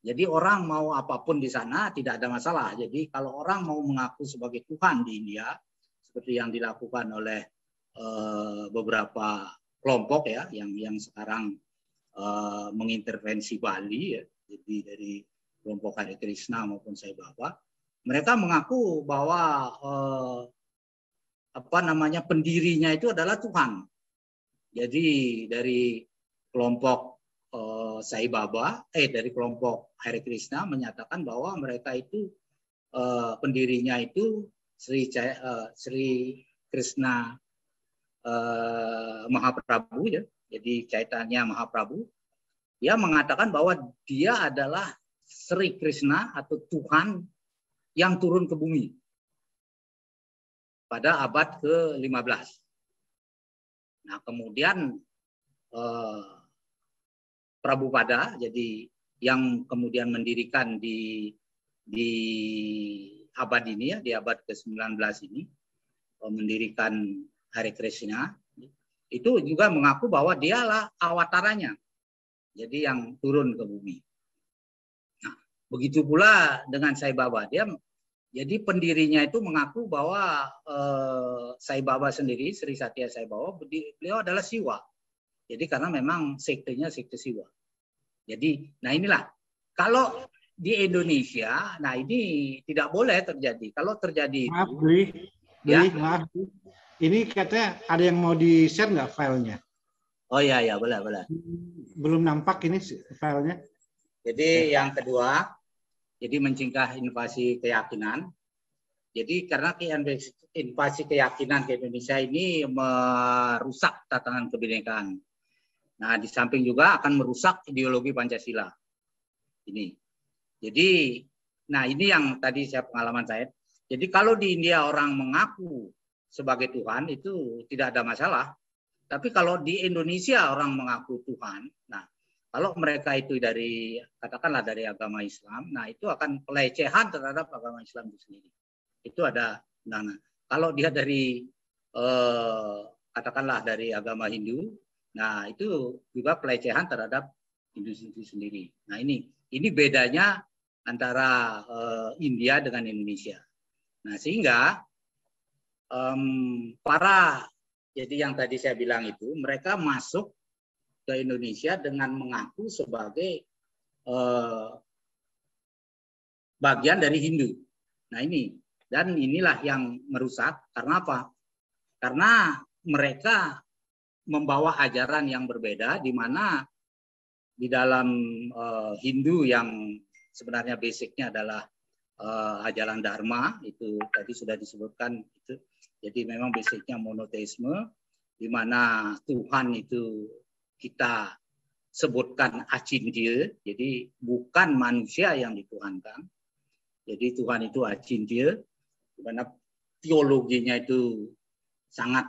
Jadi orang mau apapun di sana tidak ada masalah. Jadi kalau orang mau mengaku sebagai Tuhan di India, seperti yang dilakukan oleh beberapa kelompok ya, yang sekarang mengintervensi Bali, ya, jadi dari kelompok Hare Krishna maupun Sai Baba, mereka mengaku bahwa pendirinya itu adalah Tuhan. Jadi dari kelompok Sai Baba, dari kelompok Hare Krishna menyatakan bahwa mereka itu pendirinya itu Sri Krishna Mahaprabhu ya. Jadi Chaitanya Mahaprabhu, dia mengatakan bahwa dia adalah Sri Krishna atau Tuhan yang turun ke bumi pada abad ke-15. Nah, kemudian Prabhupada, jadi yang kemudian mendirikan di abad ini ya, di abad ke-19 ini, mendirikan Hare Krishna, itu juga mengaku bahwa dialah avataranya, jadi yang turun ke bumi. Nah, begitu pula dengan Sai Baba, jadi pendirinya itu mengaku bahwa Sai Baba sendiri, Sri Satya Sai Baba, beliau adalah Siwa. Jadi karena memang sektenya sekte Siwa. Jadi, nah inilah kalau di Indonesia, nah ini tidak boleh terjadi. Kalau terjadi maaf, itu, maaf. Ini katanya ada yang mau di-share nggak filenya? Oh iya, boleh. Belum nampak ini filenya. Jadi yang kedua, jadi mencegah invasi keyakinan. Jadi karena invasi keyakinan ke Indonesia ini merusak tatanan kebinekaan. Nah, di samping juga akan merusak ideologi Pancasila. Ini. Jadi, nah ini yang tadi pengalaman saya. Jadi kalau di India orang mengaku sebagai Tuhan itu tidak ada masalah. Tapi kalau di Indonesia orang mengaku Tuhan, nah kalau mereka itu dari katakanlah dari agama Islam, nah itu akan pelecehan terhadap agama Islam itu sendiri. Itu ada. Nah, kalau dia dari katakanlah dari agama Hindu, nah itu juga pelecehan terhadap Hindu itu sendiri. Nah ini bedanya antara India dengan Indonesia. Nah sehingga jadi yang tadi saya bilang itu mereka masuk ke Indonesia dengan mengaku sebagai bagian dari Hindu. Nah ini, dan inilah yang merusak. Karena apa? Karena mereka membawa ajaran yang berbeda, di mana di dalam Hindu yang sebenarnya basicnya adalah ajaran Dharma, itu tadi sudah disebutkan itu. Jadi memang basicnya monoteisme, di mana Tuhan itu kita sebutkan acintya, jadi bukan manusia yang dituhankan. Jadi Tuhan itu acintya, di mana teologinya itu sangat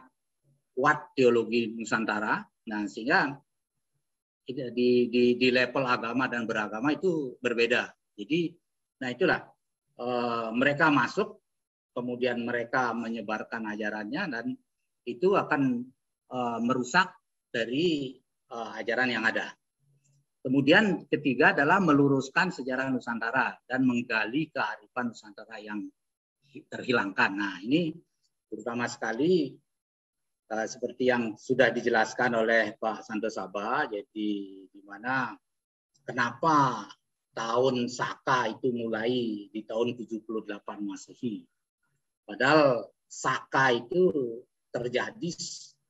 kuat, teologi Nusantara. Nah, sehingga di level agama dan beragama itu berbeda. Jadi, nah itulah mereka masuk, kemudian mereka menyebarkan ajarannya, dan itu akan merusak dari ajaran yang ada. Kemudian ketiga adalah meluruskan sejarah Nusantara dan menggali kearifan Nusantara yang terhilangkan. Nah ini terutama sekali seperti yang sudah dijelaskan oleh Pak Santosaba, jadi di mana kenapa tahun Saka itu mulai di tahun 78 Masehi. Padahal Saka itu terjadi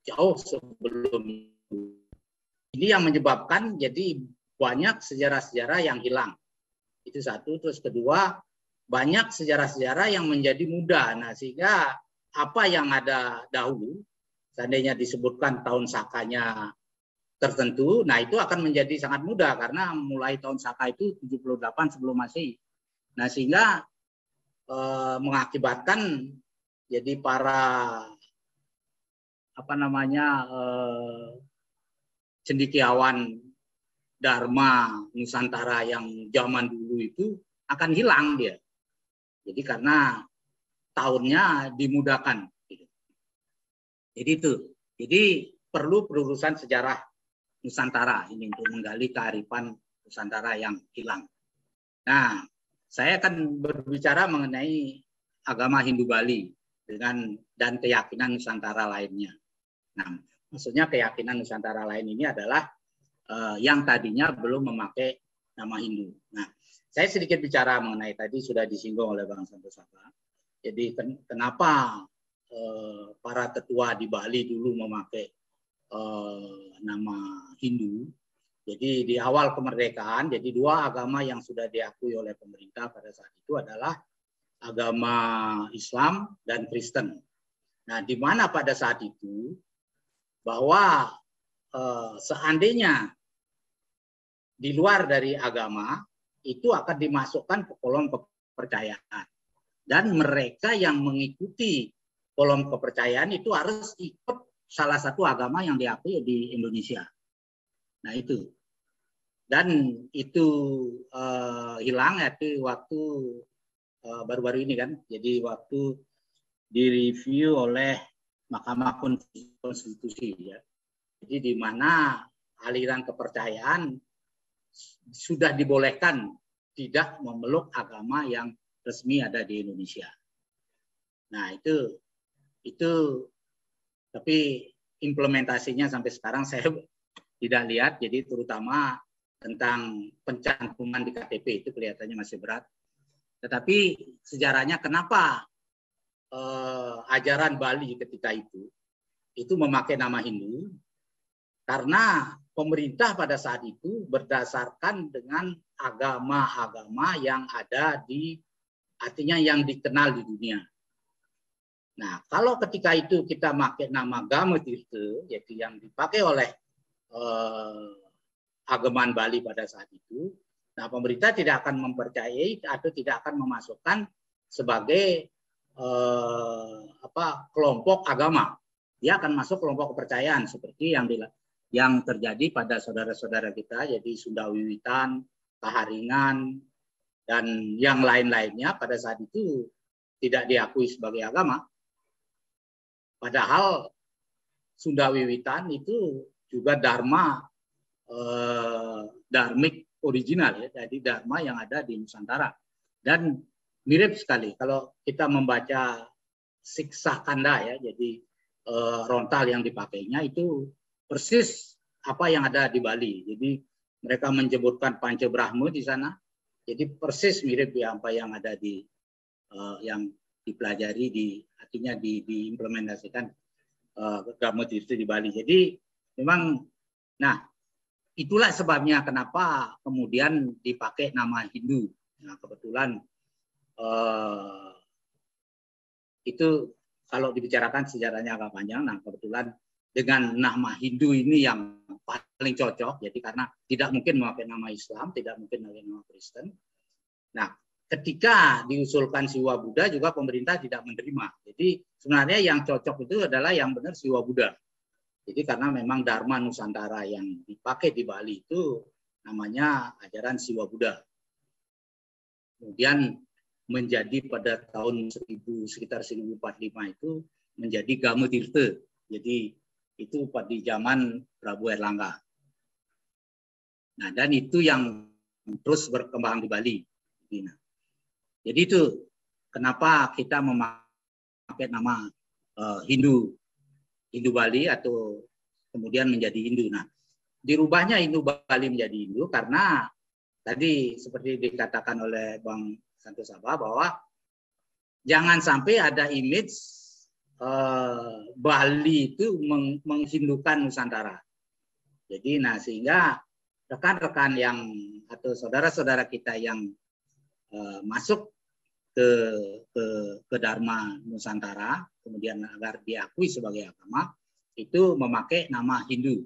jauh sebelum itu. Ini yang menyebabkan jadi banyak sejarah-sejarah yang hilang. Itu satu. Terus kedua, banyak sejarah-sejarah yang menjadi muda. Nah, sehingga apa yang ada dahulu, seandainya disebutkan tahun Sakanya tertentu, nah itu akan menjadi sangat mudah karena mulai tahun Saka itu 78 sebelum Masehi. Nah, sehingga mengakibatkan jadi para cendekiawan Dharma Nusantara yang zaman dulu itu akan hilang dia. Jadi karena tahunnya dimudahkan. Jadi itu. Jadi perlu pelurusan sejarah Nusantara ini untuk menggali kearifan Nusantara yang hilang. Nah, saya akan berbicara mengenai agama Hindu Bali dan keyakinan Nusantara lainnya. Nah, maksudnya keyakinan Nusantara lain ini adalah yang tadinya belum memakai nama Hindu. Nah, saya sedikit bicara mengenai tadi sudah disinggung oleh Bang Santosaba. Jadi kenapa para tetua di Bali dulu memakai nama Hindu? Jadi di awal kemerdekaan, jadi dua agama yang sudah diakui oleh pemerintah pada saat itu adalah agama Islam dan Kristen. Nah, di mana pada saat itu bahwa seandainya di luar dari agama itu akan dimasukkan ke kolom kepercayaan, dan mereka yang mengikuti kolom kepercayaan itu harus ikut salah satu agama yang diakui di Indonesia. Nah itu, dan itu hilang itu waktu baru-baru ini kan, jadi waktu direview oleh Mahkamah Konstitusi ya. Jadi di mana aliran kepercayaan sudah dibolehkan tidak memeluk agama yang resmi ada di Indonesia. Nah itu tapi implementasinya sampai sekarang saya tidak lihat. Jadi terutama tentang pencantuman di KTP itu kelihatannya masih berat. Tetapi sejarahnya kenapa ajaran Bali ketika itu memakai nama Hindu? Karena pemerintah pada saat itu berdasarkan dengan agama-agama yang ada artinya yang dikenal di dunia. Nah, kalau ketika itu kita pakai nama Gama Tirta, yaitu yang dipakai oleh ageman Bali pada saat itu, nah pemerintah tidak akan mempercayai atau tidak akan memasukkan sebagai kelompok agama. Dia akan masuk kelompok kepercayaan seperti yang terjadi pada saudara-saudara kita, jadi Sunda Wiwitan, Kaharingan, dan yang lain-lainnya pada saat itu tidak diakui sebagai agama. Padahal Sunda Wiwitan itu juga dharmik original ya, jadi dharma yang ada di Nusantara. Dan mirip sekali kalau kita membaca Siksa Kanda ya, jadi rontal yang dipakainya itu persis apa yang ada di Bali. Jadi mereka menyebutkan Panca Brahma di sana, Jadi persis mirip ya apa yang ada di yang dipelajari artinya diimplementasikan Dharma Tirta di Bali. Jadi memang, nah itulah sebabnya kenapa kemudian dipakai nama Hindu. Nah kebetulan itu kalau dibicarakan sejarahnya agak panjang. Nah kebetulan dengan nama Hindu ini yang paling cocok. Jadi karena tidak mungkin memakai nama Islam, tidak mungkin memakai nama Kristen. Nah ketika diusulkan Siwa Buddha juga pemerintah tidak menerima. Jadi sebenarnya yang cocok itu adalah yang benar Siwa Buddha. Jadi karena memang Dharma Nusantara yang dipakai di Bali itu namanya ajaran Siwa Buddha. Kemudian menjadi pada tahun sekitar 1045 itu menjadi Dhamma Tirta. Jadi itu pada zaman Prabu Erlangga. Nah dan itu yang terus berkembang di Bali. Nah, jadi itu kenapa kita memakai nama Hindu Bali atau kemudian menjadi Hindu. Nah, dirubahnya Hindu Bali menjadi Hindu karena tadi seperti dikatakan oleh Bang Santosaba bahwa jangan sampai ada image Bali itu menghindukan Nusantara. Jadi, nah sehingga rekan-rekan yang atau saudara-saudara kita yang masuk ke Dharma Nusantara, kemudian agar diakui sebagai agama, itu memakai nama Hindu.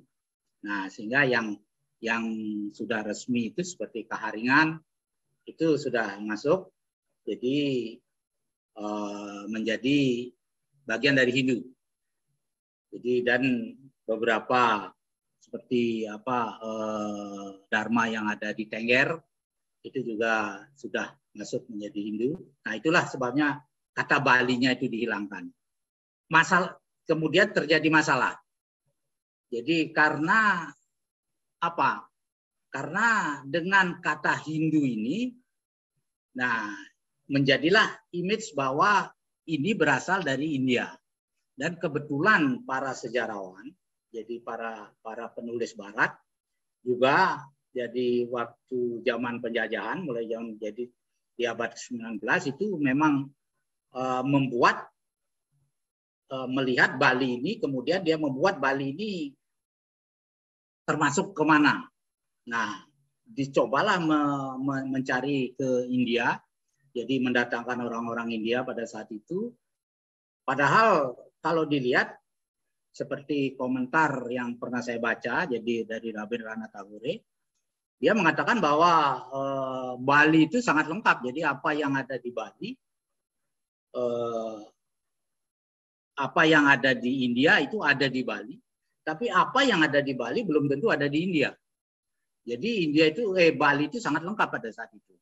Nah, sehingga yang sudah resmi itu seperti Kaharingan itu sudah masuk, jadi menjadi bagian dari Hindu. Jadi dan beberapa seperti Dharma yang ada di Tengger itu juga sudah masuk menjadi Hindu. Nah itulah sebabnya kata Balinya itu dihilangkan. Kemudian terjadi masalah. Jadi karena apa? Karena dengan kata Hindu ini, nah menjadilah image bahwa ini berasal dari India. Dan kebetulan para sejarawan, jadi para penulis Barat juga, jadi waktu zaman penjajahan, mulai jadi di abad 19 itu memang melihat Bali ini, kemudian dia membuat Bali ini termasuk kemana. Nah, dicobalah mencari ke India, jadi mendatangkan orang-orang India pada saat itu. Padahal kalau dilihat, seperti komentar yang pernah saya baca, jadi dari Rabindranath Tagore, dia mengatakan bahwa Bali itu sangat lengkap. Jadi apa yang ada di Bali, apa yang ada di India itu ada di Bali. Tapi apa yang ada di Bali belum tentu ada di India. Jadi Bali itu sangat lengkap pada saat itu.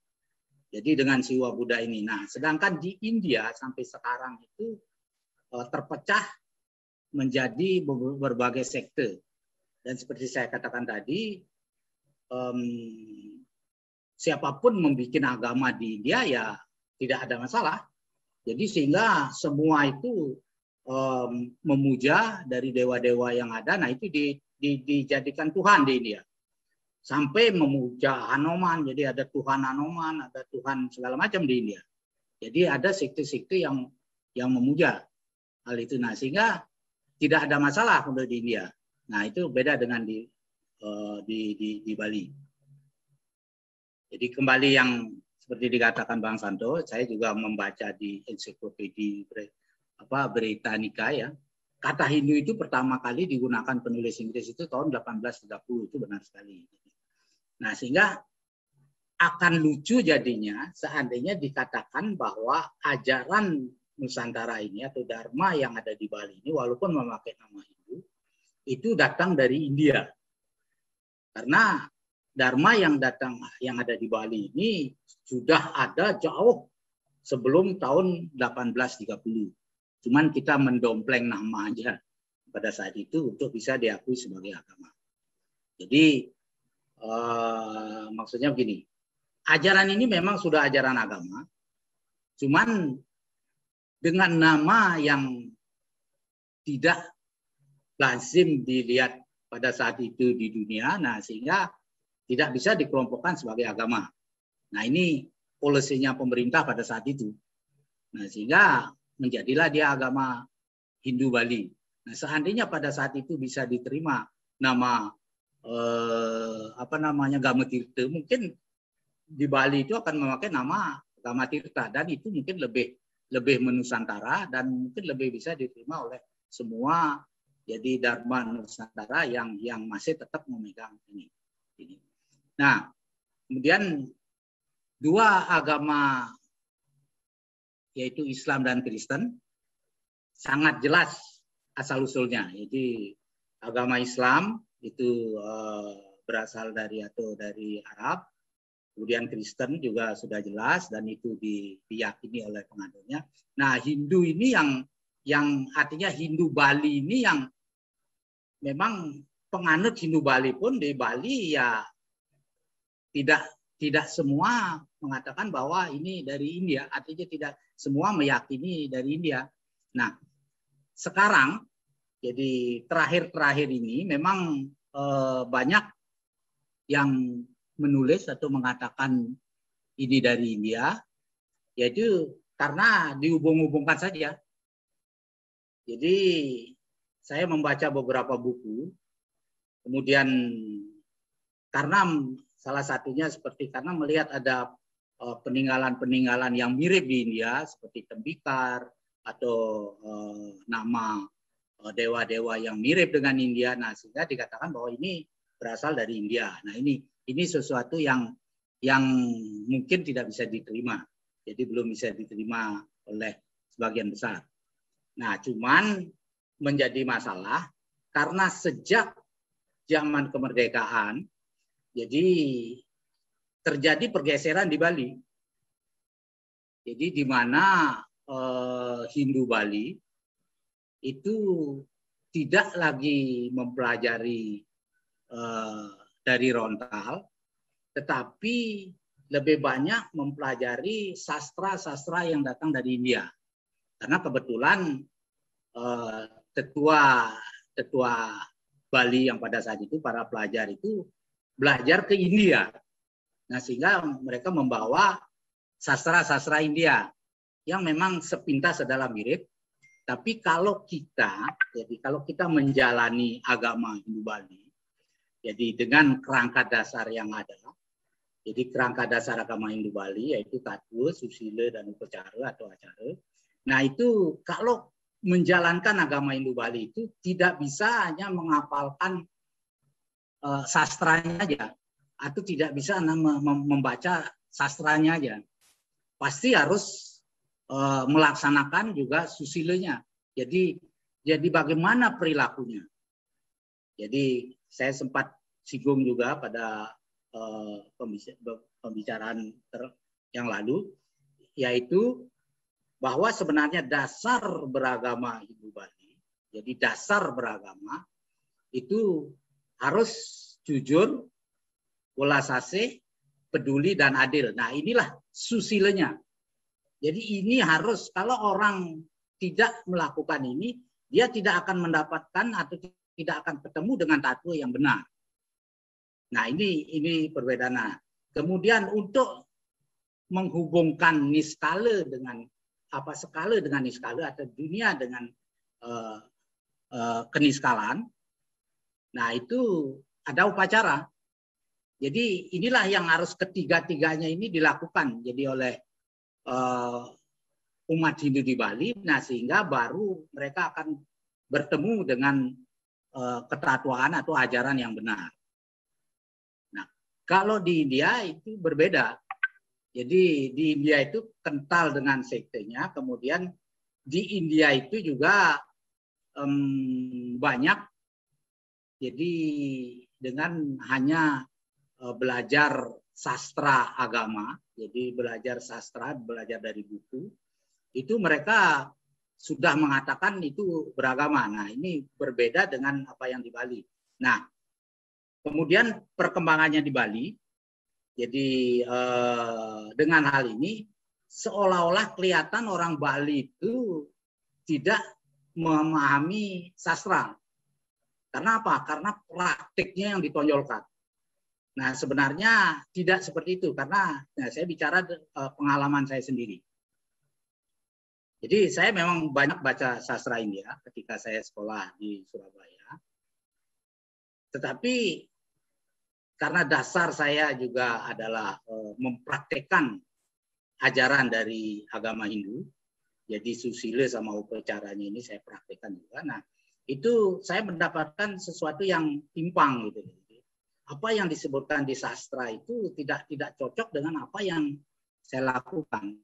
Jadi dengan Siwa Buddha ini. Nah, sedangkan di India sampai sekarang itu terpecah menjadi berbagai sekte. Dan seperti saya katakan tadi, siapapun membuat agama di India ya tidak ada masalah. Jadi sehingga semua itu memuja dari dewa-dewa yang ada, nah itu dijadikan Tuhan di India. Sampai memuja Hanuman, jadi ada Tuhan Hanuman, ada Tuhan segala macam di India. Jadi ada sekte-sekte yang memuja hal itu. Nah sehingga tidak ada masalah untuk di India. Nah itu beda dengan di Bali. Jadi kembali yang seperti dikatakan Bang Santo, saya juga membaca di ensiklopedia Britannica ya. Kata Hindu itu pertama kali digunakan penulis Inggris itu tahun 1830, itu benar sekali. Nah sehingga akan lucu jadinya seandainya dikatakan bahwa ajaran Nusantara ini atau Dharma yang ada di Bali ini walaupun memakai nama Hindu itu datang dari India. Karena Dharma yang ada di Bali ini sudah ada jauh sebelum tahun 1830. Cuman kita mendompleng nama aja pada saat itu untuk bisa diakui sebagai agama. Jadi maksudnya begini, ajaran ini memang sudah ajaran agama, cuman dengan nama yang tidak lazim dilihat pada saat itu di dunia, nah sehingga tidak bisa dikelompokkan sebagai agama. Nah, ini polisinya pemerintah pada saat itu. Nah, sehingga menjadilah dia agama Hindu Bali. Nah, seandainya pada saat itu bisa diterima nama Gama-tirta, mungkin di Bali itu akan memakai nama Gama-tirta, dan itu mungkin lebih menusantara dan mungkin lebih bisa diterima oleh semua. Jadi Dharma Nusantara yang masih tetap memegang ini. Nah, kemudian dua agama yaitu Islam dan Kristen sangat jelas asal-usulnya. Jadi agama Islam itu berasal dari Arab, kemudian Kristen juga sudah jelas dan itu diyakini oleh penganutnya. Nah, Hindu ini yang artinya Hindu Bali ini yang memang penganut Hindu Bali pun di Bali ya tidak semua mengatakan bahwa ini dari India, artinya tidak semua meyakini dari India. Nah, sekarang jadi terakhir ini memang banyak yang menulis atau mengatakan ini dari India, yaitu karena dihubung-hubungkan saja. Jadi saya membaca beberapa buku, kemudian karena salah satunya seperti karena melihat ada peninggalan-peninggalan yang mirip di India seperti tembikar atau nama dewa-dewa yang mirip dengan India, nah sehingga dikatakan bahwa ini berasal dari India. Nah, ini sesuatu yang mungkin tidak bisa diterima. Jadi belum bisa diterima oleh sebagian besar. Nah, cuman menjadi masalah karena sejak zaman kemerdekaan jadi terjadi pergeseran di Bali. Jadi di mana Hindu Bali itu tidak lagi mempelajari dari Rontal, tetapi lebih banyak mempelajari sastra-sastra yang datang dari India. Karena kebetulan tetua Bali yang pada saat itu para pelajar itu belajar ke India. Nah, sehingga mereka membawa sastra-sastra India yang memang sepintas adalah mirip. Tapi kalau kita menjalani agama Hindu Bali, jadi dengan kerangka dasar yang ada, jadi kerangka dasar agama Hindu Bali yaitu tattva, susila, dan upacara atau acara. Nah, itu kalau menjalankan agama Hindu Bali itu tidak bisa hanya menghafalkan sastranya aja, atau tidak bisa membaca sastranya aja. Pasti harus melaksanakan juga susilanya. Jadi bagaimana perilakunya. Jadi saya sempat singgung juga pada pembicaraan yang lalu, yaitu bahwa sebenarnya dasar beragama Hindu Bali, jadi dasar beragama itu harus jujur, welas asih, peduli, dan adil. Nah, inilah susilanya. Jadi ini harus, kalau orang tidak melakukan ini, dia tidak akan mendapatkan atau tidak akan ketemu dengan tattva yang benar. Nah, ini perbedaan. Nah, kemudian untuk menghubungkan niskala dengan skala dengan niskala atau dunia dengan keniskalan, nah itu ada upacara. Jadi inilah yang harus ketiga-tiganya ini dilakukan jadi oleh umat Hindu di Bali. Nah, sehingga baru mereka akan bertemu dengan ketatwaan atau ajaran yang benar. Nah, kalau di India itu berbeda. Jadi di India itu kental dengan sektenya, kemudian di India itu juga banyak, jadi dengan hanya belajar sastra agama, jadi belajar sastra, belajar dari buku, itu mereka sudah mengatakan itu beragama. Nah, ini berbeda dengan apa yang di Bali. Nah, kemudian perkembangannya di Bali, jadi dengan hal ini seolah-olah kelihatan orang Bali itu tidak memahami sastra. Karena apa? Karena praktiknya yang ditonjolkan. Nah, sebenarnya tidak seperti itu karena saya bicara pengalaman saya sendiri. Jadi saya memang banyak baca sastra India ketika saya sekolah di Surabaya. Tetapi karena dasar saya juga adalah mempraktekkan ajaran dari agama Hindu, jadi susila sama upacaranya ini saya praktekkan juga. Nah, itu saya mendapatkan sesuatu yang timpang gitu. Apa yang disebutkan di sastra itu tidak cocok dengan apa yang saya lakukan.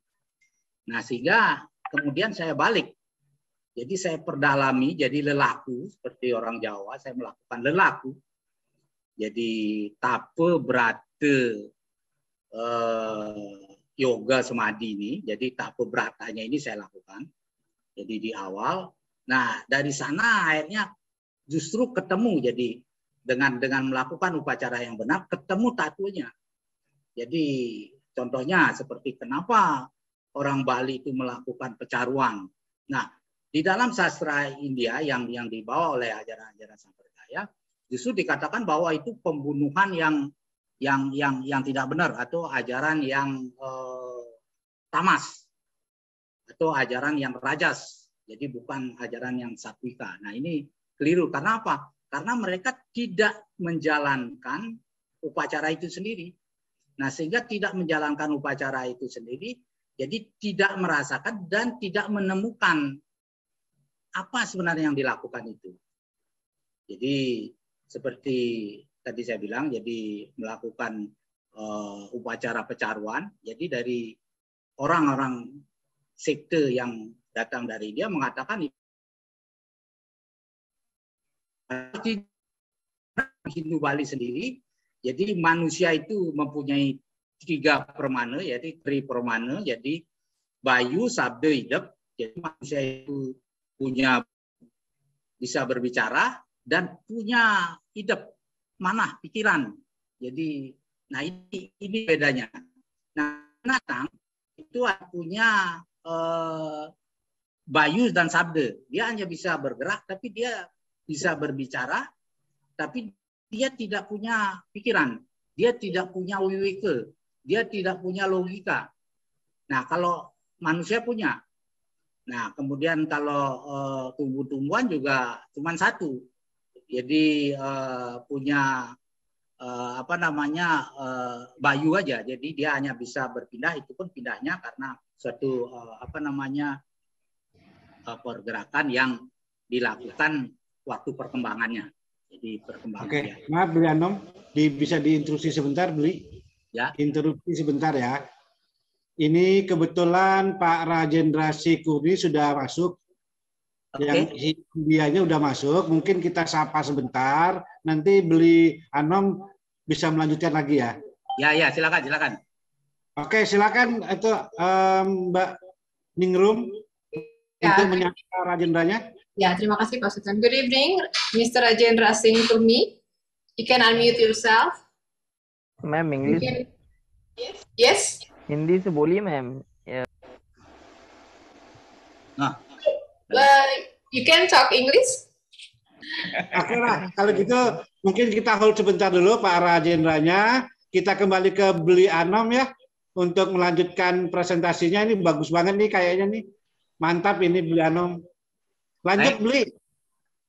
Nah, sehingga kemudian saya balik. Jadi saya perdalami jadi lelaku seperti orang Jawa, saya melakukan lelaku. Jadi tape brata yoga semadi ini, jadi tape bratanya ini saya lakukan. Jadi di awal, nah dari sana akhirnya justru ketemu jadi dengan melakukan upacara yang benar ketemu tatunya. Jadi contohnya seperti kenapa orang Bali itu melakukan pecaruan. Nah, di dalam sastra India yang dibawa oleh ajaran-ajaran Sampradaya justru dikatakan bahwa itu pembunuhan yang tidak benar atau ajaran yang tamas atau ajaran yang rajas. Jadi bukan ajaran yang satwika. Nah, ini keliru karena apa? Karena mereka tidak menjalankan upacara itu sendiri. Nah, sehingga tidak menjalankan upacara itu sendiri, jadi tidak merasakan dan tidak menemukan apa sebenarnya yang dilakukan itu. Jadi seperti tadi saya bilang, jadi melakukan upacara pecaruan. Jadi dari orang-orang sekte yang datang dari dia mengatakan Hindu Bali sendiri, jadi manusia itu mempunyai 3 permana, yaitu tri permana, jadi bayu, sabda, idep. Jadi manusia itu bisa berbicara dan punya idep, manah, pikiran. Jadi, nah ini bedanya. Nah, binatang itu punya bayu dan sabda. Dia hanya bisa bergerak, tapi dia bisa berbicara, tapi dia tidak punya pikiran, dia tidak punya wiwike, dia tidak punya logika. Nah, kalau manusia punya. Nah, kemudian kalau tumbuh-tumbuhan juga cuma satu, jadi punya bayu aja. Jadi dia hanya bisa berpindah, itu pun pindahnya karena suatu pergerakan yang dilakukan waktu perkembangannya. Jadi perkembangan. Oke, maaf Beli Anom, bisa diinterupsi sebentar, Beli? Ya. Interupsi sebentar ya. Ini kebetulan Pak Rajendra Sikurni sudah masuk. Oke. Yang Indianya udah masuk. Mungkin kita sapa sebentar. Nanti Beli Anom bisa melanjutkan lagi ya. Ya, silakan. Oke, silakan itu Mbak Ningrum untuk menyapa Rajendranya. Ya, terima kasih Pak Sultan. Good evening, Mr. Rajendra Singh Kurni. You can unmute yourself. Ma'am English Yes. Hindi से बोलिए ma'am. Nah, you can talk English. Oke lah, kalau gitu mungkin kita hold sebentar dulu Pak Rajendranya. Kita kembali ke Beli Anom ya untuk melanjutkan presentasinya. Ini bagus banget nih kayaknya nih. Mantap ini Beli Anom. Lanjut Beli.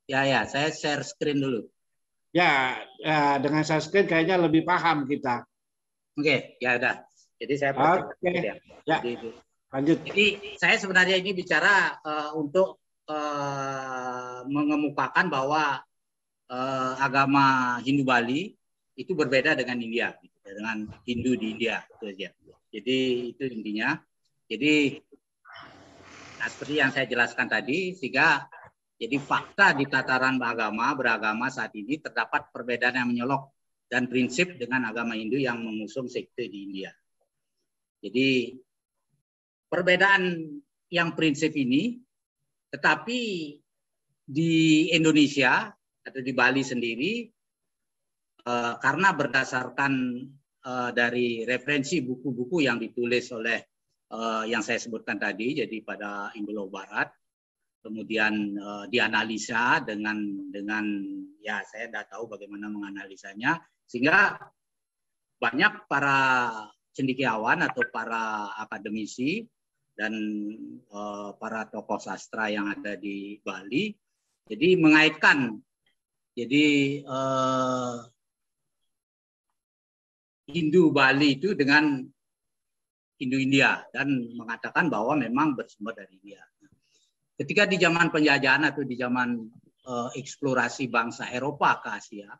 Ya, saya share screen dulu. Ya, dengan share screen kayaknya lebih paham kita. Oke, ya udah. Jadi saya ya. Jadi, lanjut. Jadi saya sebenarnya ini bicara untuk mengemukakan bahwa agama Hindu Bali itu berbeda dengan India, dengan Hindu di India itu aja. Jadi itu intinya. Jadi seperti yang saya jelaskan tadi, sehingga jadi fakta di tataran beragama saat ini terdapat perbedaan yang menyolok dan prinsip dengan agama Hindu yang mengusung sekte di India. Jadi perbedaan yang prinsip ini, tetapi di Indonesia atau di Bali sendiri, karena berdasarkan dari referensi buku-buku yang ditulis oleh yang saya sebutkan tadi, jadi pada Indo Barat, kemudian dianalisa dengan ya saya tidak tahu bagaimana menganalisanya, sehingga banyak para cendekiawan atau para akademisi dan para tokoh sastra yang ada di Bali, jadi mengaitkan jadi Hindu Bali itu dengan Hindu India dan mengatakan bahwa memang bersumber dari India. Ketika di zaman penjajahan atau di zaman eksplorasi bangsa Eropa ke Asia,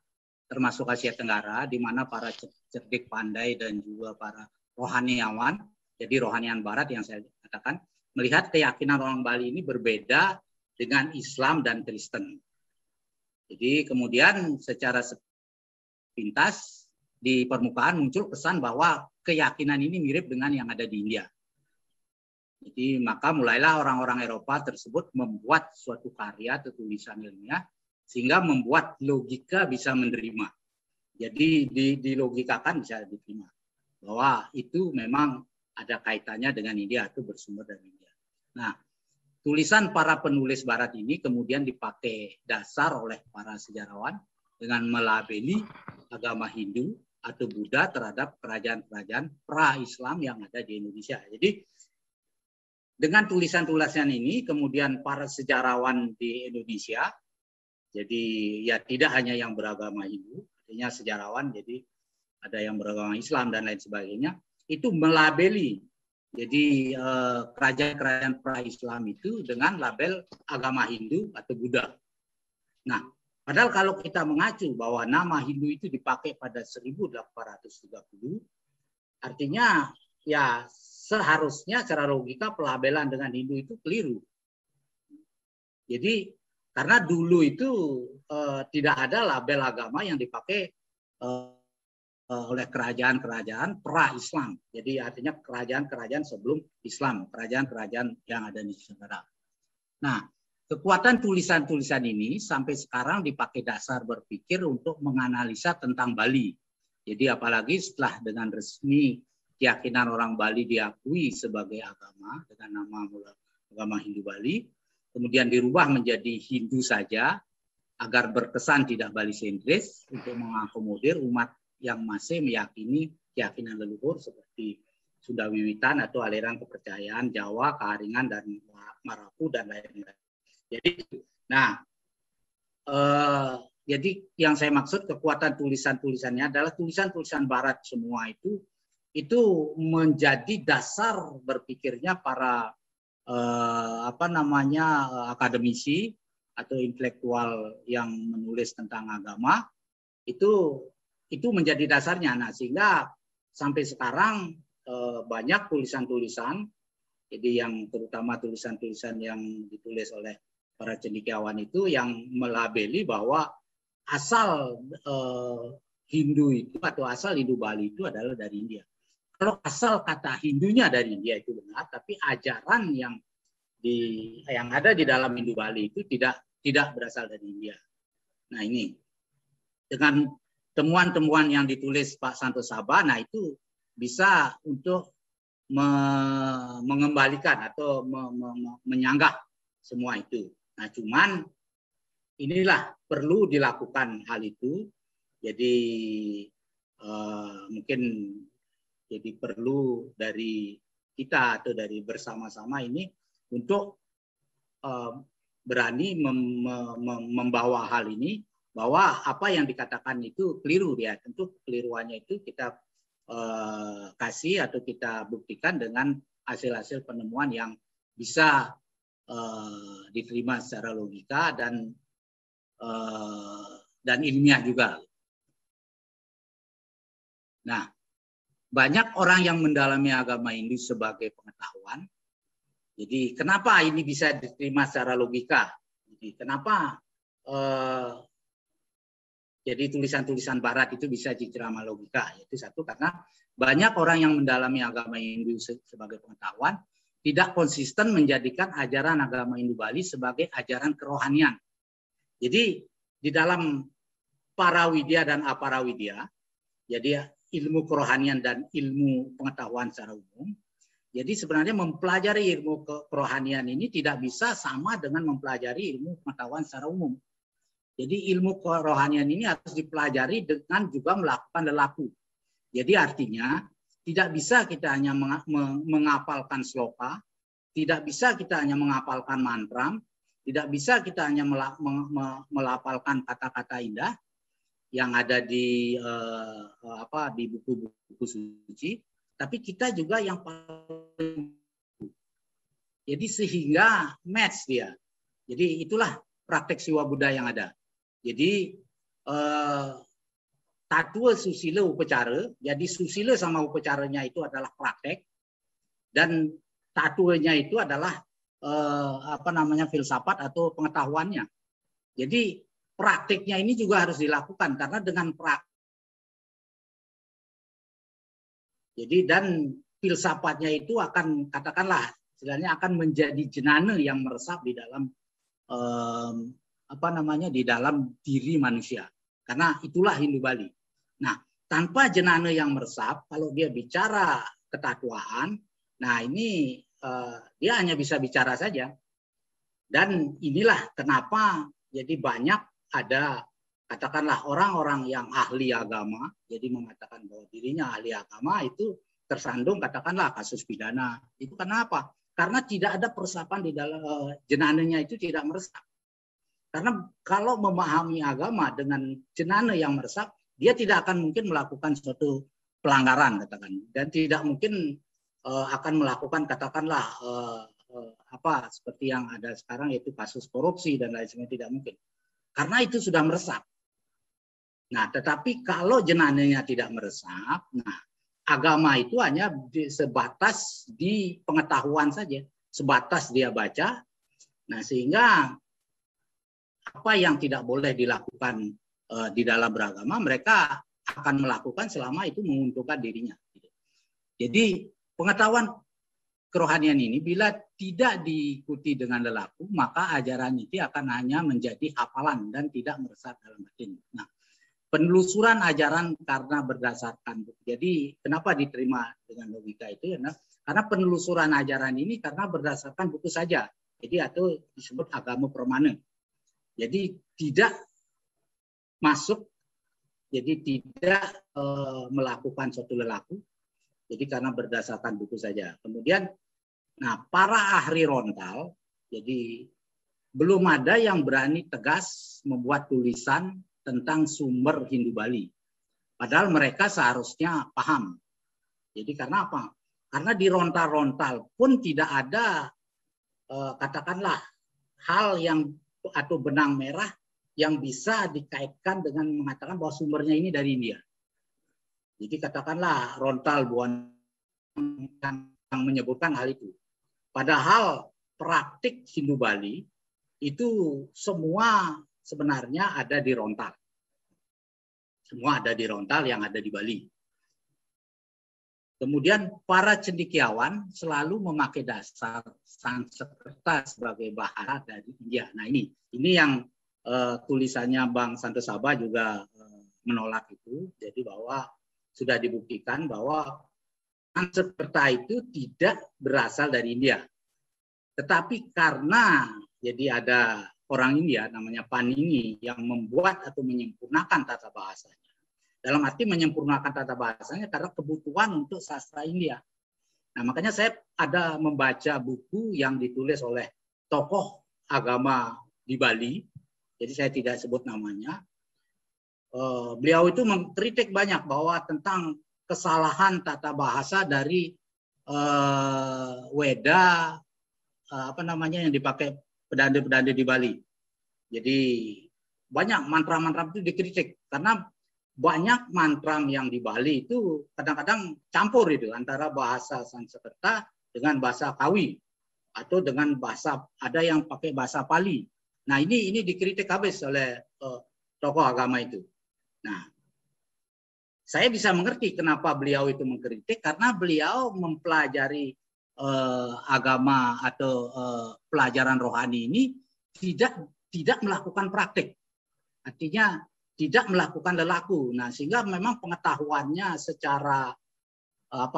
termasuk Asia Tenggara, di mana para cerdik pandai dan juga para rohaniawan, jadi rohanian Barat yang saya katakan, melihat keyakinan orang Bali ini berbeda dengan Islam dan Kristen. Jadi kemudian secara sepintas di permukaan muncul pesan bahwa keyakinan ini mirip dengan yang ada di India. Jadi maka mulailah orang-orang Eropa tersebut membuat suatu karya atau tulisan ilmiah sehingga membuat logika bisa menerima. Jadi dilogikakan bisa diterima bahwa itu memang ada kaitannya dengan India atau bersumber dari India. Nah, tulisan para penulis Barat ini kemudian dipakai dasar oleh para sejarawan dengan melabeli agama Hindu atau Buddha terhadap kerajaan-kerajaan pra-Islam yang ada di Indonesia. Jadi dengan tulisan-tulisan ini kemudian para sejarawan di Indonesia, jadi ya tidak hanya yang beragama Hindu, artinya sejarawan, jadi ada yang beragama Islam dan lain sebagainya, itu melabeli jadi kerajaan-kerajaan pra-Islam itu dengan label agama Hindu atau Buddha. Nah, padahal kalau kita mengacu bahwa nama Hindu itu dipakai pada 1830, artinya ya seharusnya secara logika pelabelan dengan Hindu itu keliru. Jadi karena dulu itu tidak ada label agama yang dipakai oleh kerajaan-kerajaan pra-Islam. Jadi artinya kerajaan-kerajaan sebelum Islam, kerajaan-kerajaan yang ada di Nusantara. Nah, kekuatan tulisan-tulisan ini sampai sekarang dipakai dasar berpikir untuk menganalisa tentang Bali. Jadi apalagi setelah dengan resmi keyakinan orang Bali diakui sebagai agama dengan nama agama Hindu Bali, kemudian dirubah menjadi Hindu saja agar berkesan tidak Bali sentris untuk mengakomodir umat yang masih meyakini keyakinan leluhur seperti Sunda Wiwitan atau aliran kepercayaan Jawa, Kaharingan, dan Marapu dan lain-lain. Jadi, nah, jadi yang saya maksud kekuatan tulisan-tulisannya adalah tulisan-tulisan Barat semua itu menjadi dasar berpikirnya para akademisi atau intelektual yang menulis tentang agama itu menjadi dasarnya. Nah, sehingga sampai sekarang banyak tulisan-tulisan, jadi yang terutama tulisan-tulisan yang ditulis oleh para cendekiawan itu yang melabeli bahwa asal Hindu itu atau asal Hindu Bali itu adalah dari India. Kalau asal kata Hindunya dari India itu benar, tapi ajaran yang ada di dalam Hindu Bali itu tidak berasal dari India. Nah, ini dengan temuan-temuan yang ditulis Pak Santo Sabha, nah itu bisa untuk mengembalikan atau menyanggah semua itu. Nah, cuman inilah perlu dilakukan hal itu. Jadi mungkin jadi perlu dari kita atau dari bersama-sama ini untuk berani membawa hal ini, bahwa apa yang dikatakan itu keliru ya. Tentu keliruannya itu kita kasih atau kita buktikan dengan hasil-hasil penemuan yang bisa diterima secara logika dan ilmiah juga. Nah, banyak orang yang mendalami agama Hindu sebagai pengetahuan. Jadi kenapa ini bisa diterima secara logika? Jadi kenapa jadi tulisan-tulisan Barat itu bisa diterima logika? Yaitu satu, karena banyak orang yang mendalami agama Hindu sebagai pengetahuan tidak konsisten menjadikan ajaran agama Hindu Bali sebagai ajaran kerohanian. Jadi di dalam Parawidya dan Aparawidya, jadi ilmu kerohanian dan ilmu pengetahuan secara umum, jadi sebenarnya mempelajari ilmu kerohanian ini tidak bisa sama dengan mempelajari ilmu pengetahuan secara umum. Jadi ilmu kerohanian ini harus dipelajari dengan juga melakukan lelaku. Jadi artinya tidak bisa kita hanya menghafalkan sloka, tidak bisa kita hanya menghafalkan mantra, tidak bisa kita hanya melafalkan kata-kata indah yang ada di di buku-buku suci, tapi kita juga yang paling, jadi sehingga match dia. Jadi itulah praktek siwa Buddha yang ada. Jadi tatua susila upacara, jadi susila sama upacaranya itu adalah praktek, dan tatuanya itu adalah filsafat atau pengetahuannya. Jadi praktiknya ini juga harus dilakukan karena dengan praktik. Jadi dan filsafatnya itu akan, katakanlah istilahnya, akan menjadi jenana yang meresap di dalam di dalam diri manusia. Karena itulah Hindu Bali. Nah, tanpa jenana yang meresap, kalau dia bicara ketatuaan, nah ini dia hanya bisa bicara saja. Dan inilah kenapa jadi banyak ada, katakanlah, orang-orang yang ahli agama, jadi mengatakan bahwa dirinya ahli agama, itu tersandung katakanlah kasus pidana. Itu kenapa? Karena tidak ada peresapan di dalam jenananya, itu tidak meresap. Karena kalau memahami agama dengan jenana yang meresap, dia tidak akan mungkin melakukan suatu pelanggaran, katakan, dan tidak mungkin akan melakukan, katakanlah, seperti yang ada sekarang, yaitu kasus korupsi dan lain sebagainya, tidak mungkin. Karena itu sudah meresap. Nah, tetapi kalau jenananya tidak meresap, nah agama itu hanya sebatas di pengetahuan saja, sebatas dia baca. Nah, sehingga apa yang tidak boleh dilakukan di dalam beragama, mereka akan melakukan selama itu menguntungkan dirinya. Jadi pengetahuan kerohanian ini bila tidak diikuti dengan lelaku, maka ajaran itu akan hanya menjadi hafalan dan tidak meresap dalam batin. Nah, penelusuran ajaran karena berdasarkan, jadi kenapa diterima dengan logika itu? Karena penelusuran ajaran ini karena berdasarkan buku saja. Jadi atau disebut agama permanen. Jadi tidak masuk, jadi tidak melakukan suatu lelaku. Jadi karena berdasarkan buku saja. Kemudian, nah para ahli rontal, jadi belum ada yang berani tegas membuat tulisan tentang sumber Hindu Bali. Padahal mereka seharusnya paham. Jadi karena apa? Karena di rontal-rontal pun tidak ada katakanlah hal yang atau benang merah yang bisa dikaitkan dengan mengatakan bahwa sumbernya ini dari India. Jadi katakanlah rontal buan yang menyebutkan hal itu. Padahal praktik Hindu Bali itu semua sebenarnya ada di rontal. Semua ada di rontal yang ada di Bali. Kemudian para cendekiawan selalu memakai dasar Sanskerta sebagai bahasa dari India. Nah ini yang tulisannya Bang Santo Sabah juga menolak itu. Jadi bahwa sudah dibuktikan bahwa Sanskerta itu tidak berasal dari India. Tetapi karena jadi ada orang India namanya Panini yang membuat atau menyempurnakan tata bahasanya. Dalam arti menyempurnakan tata bahasanya karena kebutuhan untuk sastra India. Nah, makanya saya ada membaca buku yang ditulis oleh tokoh agama di Bali. Jadi saya tidak sebut namanya. Beliau itu mengkritik banyak bahwa tentang kesalahan tata bahasa dari Weda yang dipakai pedanda-pedanda di Bali. Jadi banyak mantra-mantra itu dikritik karena banyak mantra yang di Bali itu kadang-kadang campur itu antara bahasa Sanskerta dengan bahasa Kawi atau dengan bahasa, ada yang pakai bahasa Pali. Nah ini dikritik habis oleh tokoh agama itu. Nah saya bisa mengerti kenapa beliau itu mengkritik karena beliau mempelajari agama atau pelajaran rohani ini tidak melakukan praktik. Artinya tidak melakukan lelaku. Nah, sehingga memang pengetahuannya secara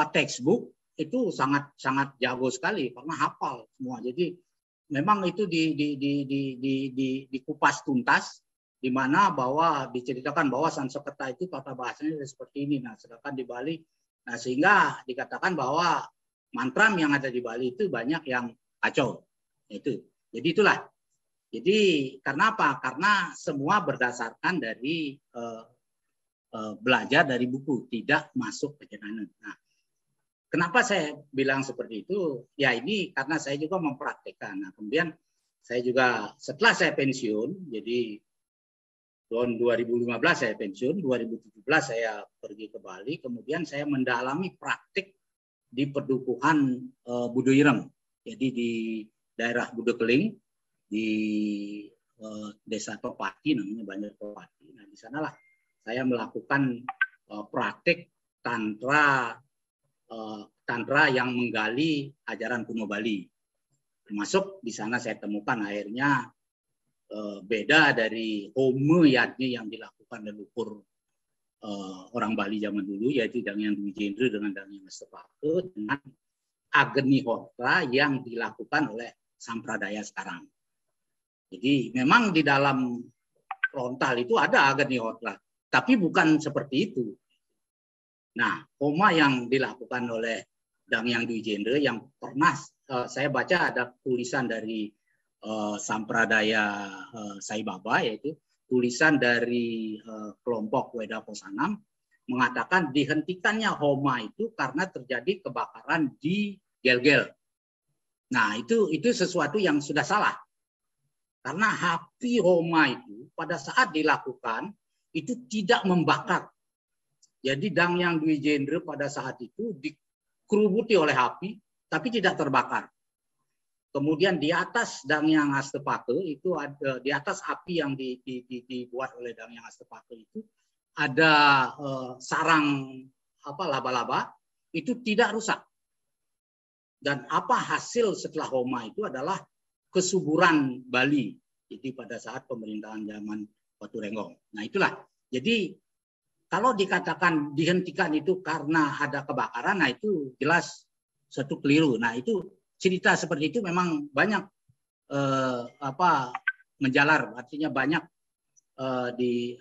textbook itu sangat jago sekali karena hafal semua. Jadi memang itu dikupas tuntas di mana bahwa diceritakan bahwa Sanskerta itu tata bahasanya seperti ini. Nah, sedangkan di Bali, nah sehingga dikatakan bahwa mantram yang ada di Bali itu banyak yang kacau. Itu. Jadi itulah. Jadi karena apa? Karena semua berdasarkan dari belajar dari buku, tidak masuk perjalanan. Nah, kenapa saya bilang seperti itu? Ya ini karena saya juga mempraktikkan. Nah, kemudian saya juga setelah saya pensiun, jadi tahun 2015 saya pensiun, 2017 saya pergi ke Bali, kemudian saya mendalami praktik di Pedukuhan Budo Ireng. Jadi di daerah Budo Keling, di Desa Topati, namanya Banjar Topati. Nah, di sanalah saya melakukan praktik tantra yang menggali ajaran kuno Bali. Termasuk di sana saya temukan akhirnya beda dari home yadnya yang dilakukan leluhur orang Bali zaman dulu, yaitu Danghyang Dwi Jendra dengan Danghyang Astapaka, dengan Agnihotra yang dilakukan oleh Sampradaya sekarang. Jadi memang di dalam frontal itu ada Agnihotra, tapi bukan seperti itu. Nah, homa yang dilakukan oleh Danghyang Dwi Jendra yang pernah saya baca ada tulisan dari Sampradaya Sai Baba, yaitu tulisan dari kelompok Weda Kosanam mengatakan dihentikannya homa itu karena terjadi kebakaran di Gelgel. Nah, itu sesuatu yang sudah salah. Karena api homa itu pada saat dilakukan itu tidak membakar. Jadi Danghyang Dwi Jendra pada saat itu dikerubuti oleh api tapi tidak terbakar. Kemudian di atas Danghyang Astapaka itu ada, di atas api yang dibuat oleh Danghyang Astapaka itu ada sarang laba-laba, itu tidak rusak. Dan apa hasil setelah homa itu adalah kesuburan Bali. Jadi pada saat pemerintahan zaman Batu Renggong. Nah itulah. Jadi kalau dikatakan dihentikan itu karena ada kebakaran, nah itu jelas satu keliru. Nah itu cerita seperti itu memang banyak menjalar, artinya banyak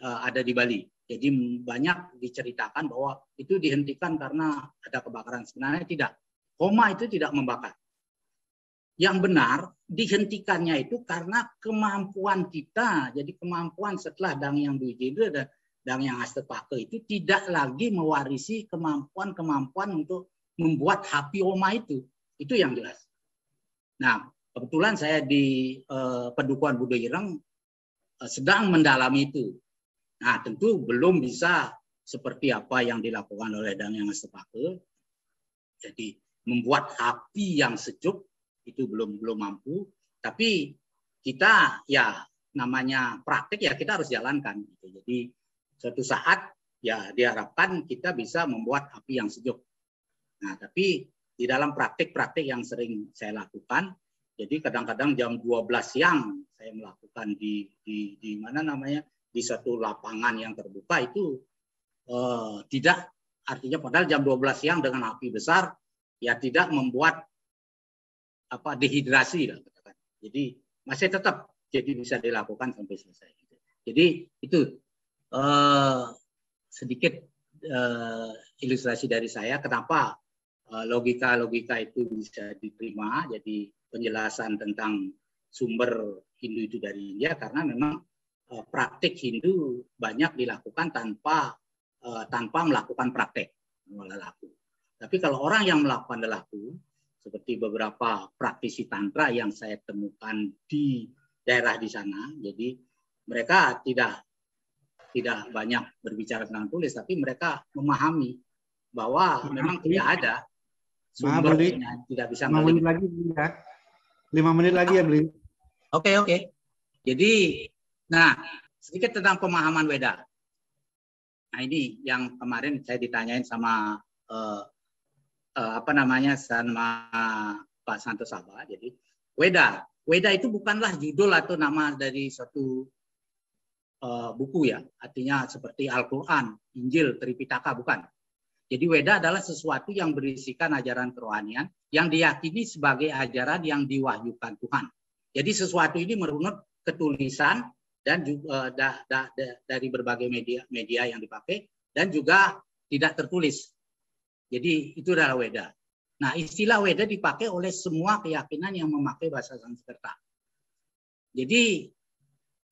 ada di Bali. Jadi banyak diceritakan bahwa itu dihentikan karena ada kebakaran. Sebenarnya tidak. Homa itu tidak membakar. Yang benar dihentikannya itu karena kemampuan kita. Jadi kemampuan setelah Danghyang Dwi Jendra dan Danghyang Astapaka itu tidak lagi mewarisi kemampuan untuk membuat api homa itu. Itu yang jelas. Nah, kebetulan saya di Pedukuhan Budo Ireng sedang mendalami itu. Nah, tentu belum bisa seperti apa yang dilakukan oleh Danghyang Astapaka. Jadi membuat api yang sejuk itu belum mampu. Tapi kita ya namanya praktik ya kita harus jalankan. Gitu. Jadi suatu saat ya diharapkan kita bisa membuat api yang sejuk. Nah, tapi di dalam praktik-praktik yang sering saya lakukan, jadi kadang-kadang jam 12 siang saya melakukan di mana namanya di satu lapangan yang terbuka itu tidak, artinya padahal jam 12 siang dengan api besar ya tidak membuat dehidrasi lah katakan. Jadi masih tetap jadi bisa dilakukan sampai selesai. Jadi itu sedikit ilustrasi dari saya kenapa logika-logika itu bisa diterima. Jadi penjelasan tentang sumber Hindu itu dari India karena memang praktik Hindu banyak dilakukan tanpa melakukan praktek lelaku. Tapi kalau orang yang melakukan lelaku seperti beberapa praktisi tantra yang saya temukan di daerah di sana, jadi mereka tidak banyak berbicara tentang tulis, tapi mereka memahami bahwa memang tidak ada sumbernya, tidak bisa 5 menit lagi ya. 5 menit lagi ya, Beli. Oke. Jadi, nah sedikit tentang pemahaman Weda. Nah ini yang kemarin saya ditanyain sama sama Pak Santo Sabha. Jadi Weda itu bukanlah judul atau nama dari suatu buku ya, artinya seperti Al-Quran, Injil, Tripitaka, bukan. Jadi Weda adalah sesuatu yang berisikan ajaran kerohanian yang diyakini sebagai ajaran yang diwahyukan Tuhan. Jadi sesuatu ini merunut ketulisan dan juga dari berbagai media yang dipakai, dan juga tidak tertulis. Jadi itu adalah Weda. Nah, istilah Weda dipakai oleh semua keyakinan yang memakai bahasa Sanskerta. Jadi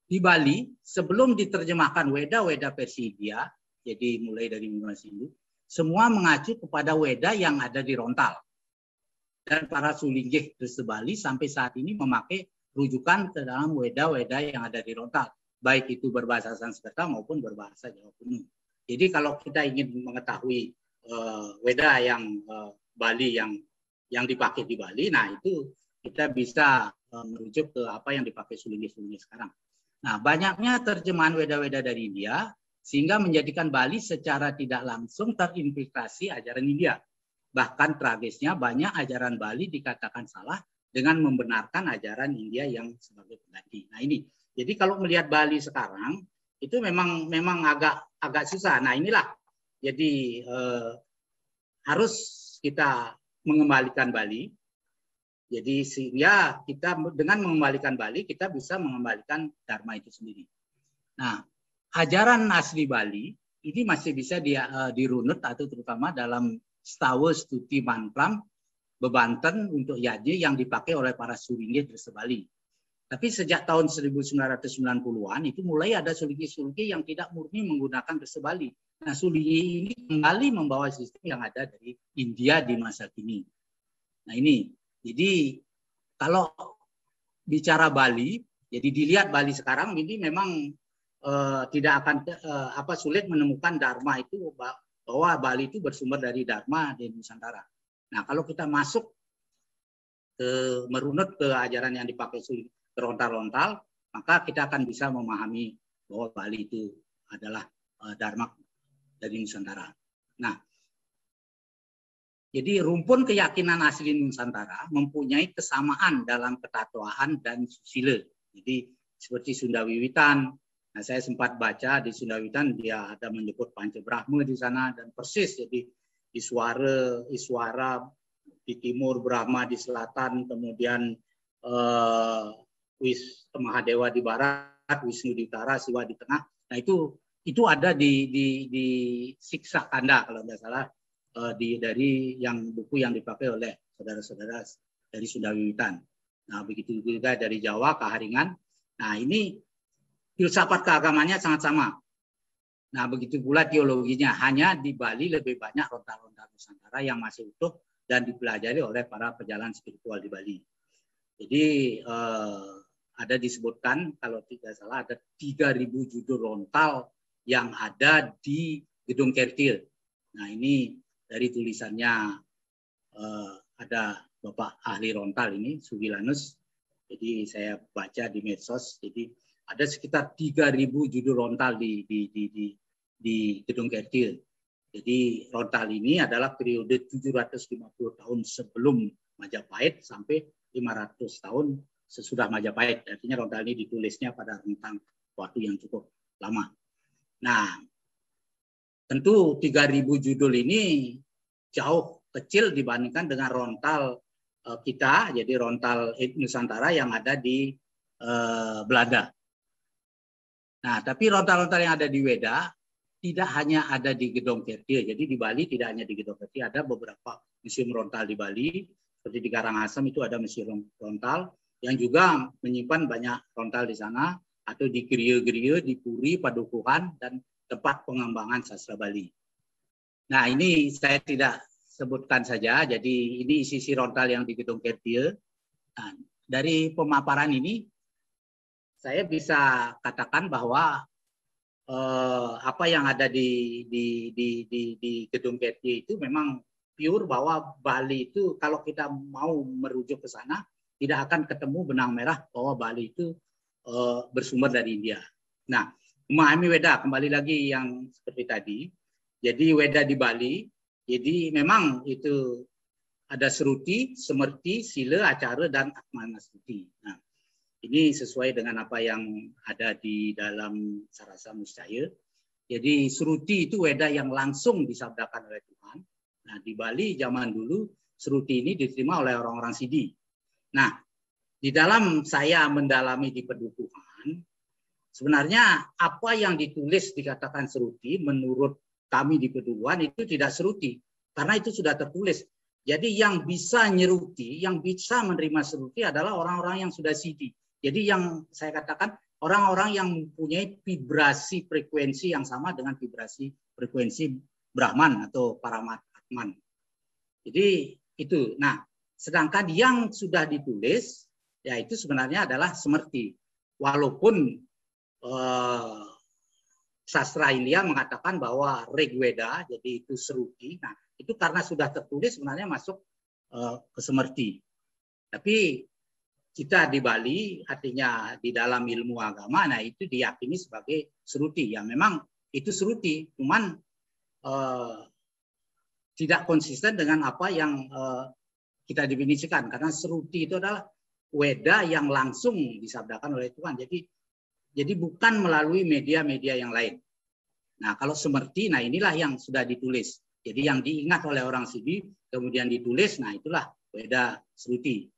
di Bali sebelum diterjemahkan Weda Persia, jadi mulai dari benua Hindu, semua mengacu kepada Weda yang ada di Rontal. Dan para Sulinggih Kristen Bali sampai saat ini memakai rujukan ke dalam Weda yang ada di Rontal, baik itu berbahasa Sanskerta maupun berbahasa Jawa kuno. Jadi kalau kita ingin mengetahui Weda yang Bali yang dipakai di Bali, nah itu kita bisa merujuk ke apa yang dipakai Sulinggih sekarang. Nah, banyaknya terjemahan Weda dari India sehingga menjadikan Bali secara tidak langsung terinfiltrasi ajaran India. Bahkan tragisnya banyak ajaran Bali dikatakan salah dengan membenarkan ajaran India yang sebagai pengganti. Nah ini, jadi kalau melihat Bali sekarang itu memang agak susah. Nah inilah, jadi harus kita mengembalikan Bali. Jadi sehingga kita dengan mengembalikan Bali kita bisa mengembalikan Dharma itu sendiri. Nah, ajaran asli Bali ini masih bisa dirunut atau terutama dalam Stawa Stuti Manpram Bebanten untuk Yaji yang dipakai oleh para Sulinggih Kristen Bali. Tapi sejak tahun 1990-an itu mulai ada Sulinggih yang tidak murni menggunakan Kristen Bali. Nah, Sulinggih ini kembali membawa sistem yang ada dari India di masa kini. Nah, ini. Jadi kalau bicara Bali, jadi dilihat Bali sekarang ini memang tidak akan sulit menemukan Dharma itu, bahwa Bali itu bersumber dari Dharma di Nusantara. Nah, kalau kita masuk merunut ke ajaran yang dipakai Rontal-Rontal, maka kita akan bisa memahami bahwa Bali itu adalah Dharma dari Nusantara. Nah, jadi rumpun keyakinan asli Nusantara mempunyai kesamaan dalam ketatuaan dan susila. Jadi seperti Sunda Wiwitan. Nah, saya sempat baca di Sunda Wiwitan dia ada menyebut Panca Brahma di sana dan persis. Jadi Iswara di timur, Brahma di selatan, kemudian Mahadewa di barat, Wisnu di utara, Siwa di tengah. Nah itu ada di Siksa Kanda kalau tidak salah. Dari buku yang dipakai oleh saudara-saudara dari Sunda Wiwitan. Nah, begitu juga dari Jawa, Kaharingan. Nah, ini filsafat keagamannya sangat sama. Nah, begitu pula teologinya. Hanya di Bali lebih banyak rontal-rontal Nusantara yang masih utuh dan dipelajari oleh para pejalan spiritual di Bali. Jadi, ada disebutkan, kalau tidak salah, ada 3.000 judul rontal yang ada di Gedung Kertil. Nah, ini dari tulisannya ada Bapak ahli rontal ini, Sugilanus. Jadi saya baca di medsos. Jadi ada sekitar 3.000 judul rontal di Gedung Kertil. Jadi rontal ini adalah periode 750 tahun sebelum Majapahit sampai 500 tahun sesudah Majapahit. Artinya rontal ini ditulisnya pada rentang waktu yang cukup lama. Nah, tentu 3.000 judul ini jauh kecil dibandingkan dengan rontal kita, jadi rontal Nusantara yang ada di Belanda. Nah, tapi rontal-rontal yang ada di Weda tidak hanya ada di Gedung Kertil. Jadi di Bali tidak hanya di Gedung Kertil, ada beberapa museum rontal di Bali. Seperti di Karangasem itu ada museum rontal yang juga menyimpan banyak rontal di sana, atau di geria-geria, di Puri, Padukuhan, dan tempat pengembangan sastra Bali. Nah, ini saya tidak sebutkan saja. Jadi ini sisi rontal yang di Gedung Kertil. Nah, dari pemaparan ini saya bisa katakan bahwa apa yang ada di Gedung Kertil itu memang pure, bahwa Bali itu kalau kita mau merujuk ke sana tidak akan ketemu benang merah bahwa Bali itu bersumber dari India. Nah, memahami Weda kembali lagi yang seperti tadi. Jadi Weda di Bali, jadi memang itu ada Seruti, Semerti, Sila, Acara, dan Atmanastuti. Nah, ini sesuai dengan apa yang ada di dalam Sarasa Muscaya. Jadi Seruti itu Weda yang langsung disabdakan oleh Tuhan. Nah, di Bali zaman dulu Seruti ini diterima oleh orang-orang Sidi. Nah, di dalam saya mendalami di Padukuhan, sebenarnya apa yang ditulis dikatakan seruti menurut kami di Pedukuhan itu tidak seruti karena itu sudah tertulis. Jadi yang bisa nyeruti, yang bisa menerima seruti adalah orang-orang yang sudah CD. Jadi yang saya katakan orang-orang yang mempunyai vibrasi frekuensi yang sama dengan vibrasi frekuensi Brahman atau Paramatman. Jadi itu. Nah, sedangkan yang sudah ditulis yaitu sebenarnya adalah semerti. Walaupun sastra India mengatakan bahwa Rigveda, jadi itu seruti. Nah, itu karena sudah tertulis sebenarnya masuk ke semerti. Tapi kita di Bali, artinya di dalam ilmu agama, nah itu diyakini sebagai seruti. Ya memang itu seruti, cuman tidak konsisten dengan apa yang kita definisikan. Karena seruti itu adalah weda yang langsung disabdakan oleh Tuhan. Jadi bukan melalui media-media yang lain. Nah, kalau semerti, nah inilah yang sudah ditulis. Jadi yang diingat oleh orang Sidi, kemudian ditulis, nah itulah weda seruti.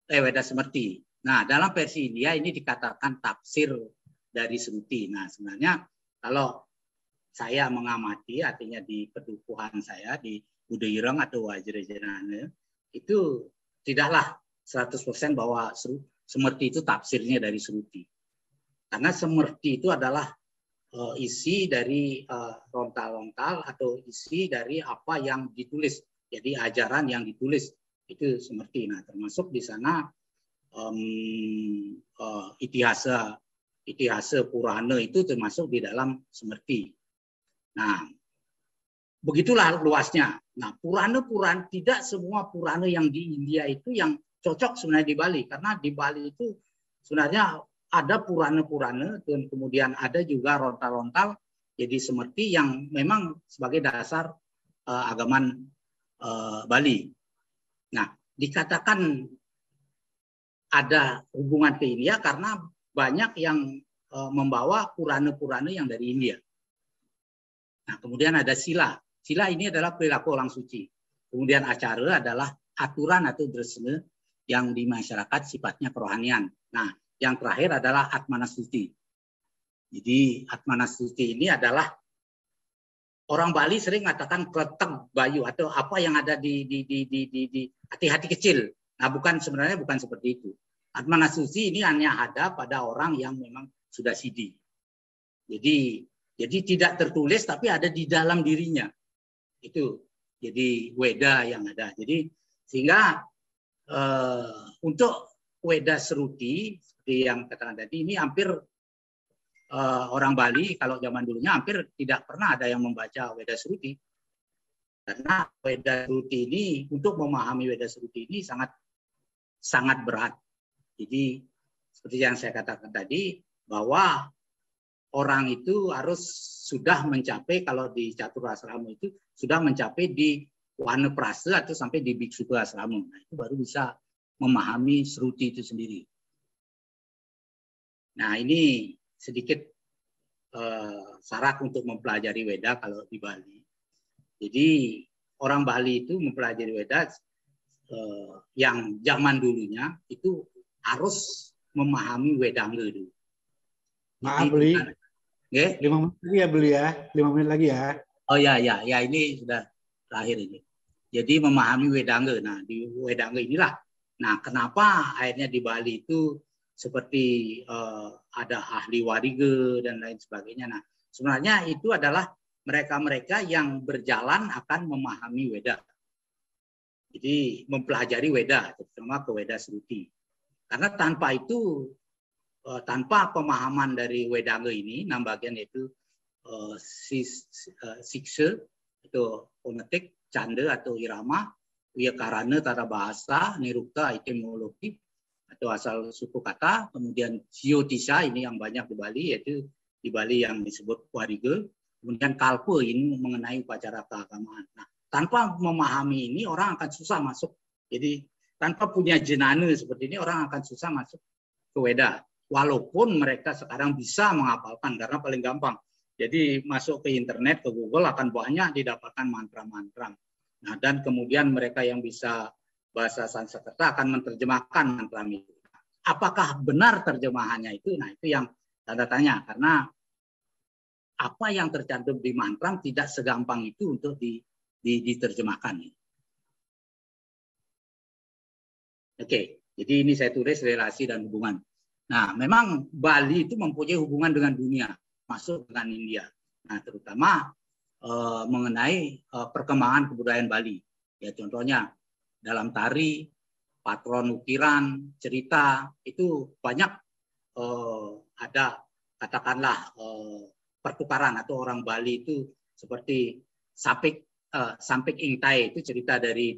Weda semerti. Nah, dalam versi India ini dikatakan tafsir dari seruti. Nah, sebenarnya kalau saya mengamati, artinya di pedukuhan saya, di Budayirang atau Wajrajanana, itu tidaklah 100% bahwa semerti itu tafsirnya dari seruti. Karena semerti itu adalah isi dari rontal-rontal atau isi dari apa yang ditulis. Jadi ajaran yang ditulis itu semerti. Nah, termasuk di sana itihasa Purana itu termasuk di dalam semerti. Nah, begitulah luasnya. Nah, Purana tidak semua Purana yang di India itu yang cocok sebenarnya di Bali, karena di Bali itu sebenarnya ada Purana-Purana dan kemudian ada juga rontal-rontal jadi semerti yang memang sebagai dasar agaman Bali. Nah, dikatakan ada hubungan ke India karena banyak yang membawa Purana-Purana yang dari India. Nah, kemudian ada sila. Sila ini adalah perilaku orang suci. Kemudian acara adalah aturan atau dresna yang di masyarakat sifatnya kerohanian. Nah, yang terakhir adalah Atmanastuti. Jadi Atmanastuti ini adalah orang Bali sering mengatakan kletek bayu atau apa yang ada di hati-hati kecil. Nah, sebenarnya bukan seperti itu. Atmanastuti ini hanya ada pada orang yang memang sudah sidi. Jadi tidak tertulis tapi ada di dalam dirinya. Itu jadi weda yang ada. Jadi sehingga untuk weda seruti seperti yang katakan tadi ini hampir orang Bali kalau zaman dulunya hampir tidak pernah ada yang membaca weda seruti. Karena weda seruti ini untuk memahami weda seruti ini sangat berat. Jadi seperti yang saya katakan tadi bahwa orang itu harus sudah mencapai kalau di Catur Asrama itu sudah mencapai di Wanaprasa atau sampai di Biksu Asrama. Nah, itu baru bisa memahami seruti itu sendiri. Nah, ini sedikit syarat untuk mempelajari Weda kalau di Bali. Jadi orang Bali itu mempelajari Weda yang zaman dulunya itu harus memahami Wedanga dulu. Maaf beli. Okay. 5 menit lagi ya beli ya. 5 menit lagi ya. Oh ya ini sudah terakhir ini. Jadi memahami Wedanga. Nah di Wedanga inilah. Nah kenapa akhirnya di Bali itu seperti ada ahli wariga dan lain sebagainya. Nah sebenarnya itu adalah mereka-mereka yang berjalan akan memahami Weda. Jadi mempelajari Weda, terutama ke Weda Seruti. Karena tanpa itu, tanpa pemahaman dari Wedanga ini, 6 bagian yaitu siksa, itu fonetik, canda atau irama, wiyakarana, tata bahasa, nirukta, etimologi, atau asal suku kata, kemudian Jyotisa, ini yang banyak di Bali, yaitu di Bali yang disebut wariga, kemudian kalpa, ini mengenai upacara keagamaan. Nah, tanpa memahami ini, orang akan susah masuk. Jadi, tanpa punya jenana seperti ini, orang akan susah masuk ke Weda. Walaupun mereka sekarang bisa menghafalkan, karena paling gampang. Jadi, masuk ke internet, ke Google, akan banyak didapatkan mantra-mantra. Nah, dan kemudian mereka yang bisa bahasa Sanskerta akan menerjemahkan mantra itu. Apakah benar terjemahannya itu? Nah, itu yang tanda tanya, karena apa yang tercantum di Mantram tidak segampang itu untuk diterjemahkan. Oke, jadi ini saya tulis relasi dan hubungan. Nah, memang Bali itu mempunyai hubungan dengan dunia, masuk dengan India. Nah, terutama mengenai perkembangan kebudayaan Bali. Ya, contohnya dalam tari, patron ukiran, cerita, itu banyak ada katakanlah pertukaran atau orang Bali itu seperti Sampik Ingtai itu cerita dari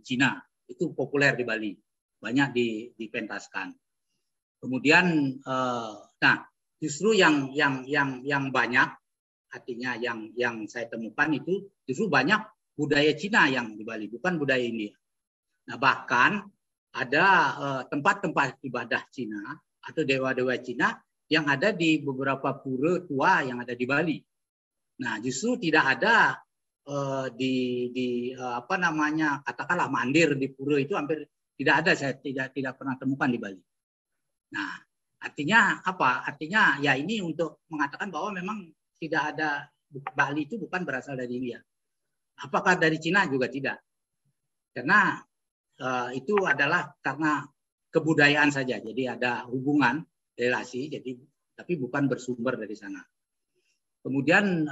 Cina. Itu populer di Bali, banyak dipentaskan. Kemudian, nah justru yang banyak, artinya yang saya temukan itu justru banyak budaya Cina yang di Bali, bukan budaya India. Nah bahkan ada tempat-tempat ibadah Cina atau dewa-dewa Cina yang ada di beberapa pura tua yang ada di Bali. Nah justru tidak ada apa namanya, katakanlah mandir di pura itu hampir tidak ada, saya tidak pernah temukan di Bali. Nah, artinya apa? Artinya ya ini untuk mengatakan bahwa memang tidak ada, Bali itu bukan berasal dari India. Apakah dari Cina juga tidak? Karena itu adalah karena kebudayaan saja. Jadi ada hubungan, relasi, jadi tapi bukan bersumber dari sana. Kemudian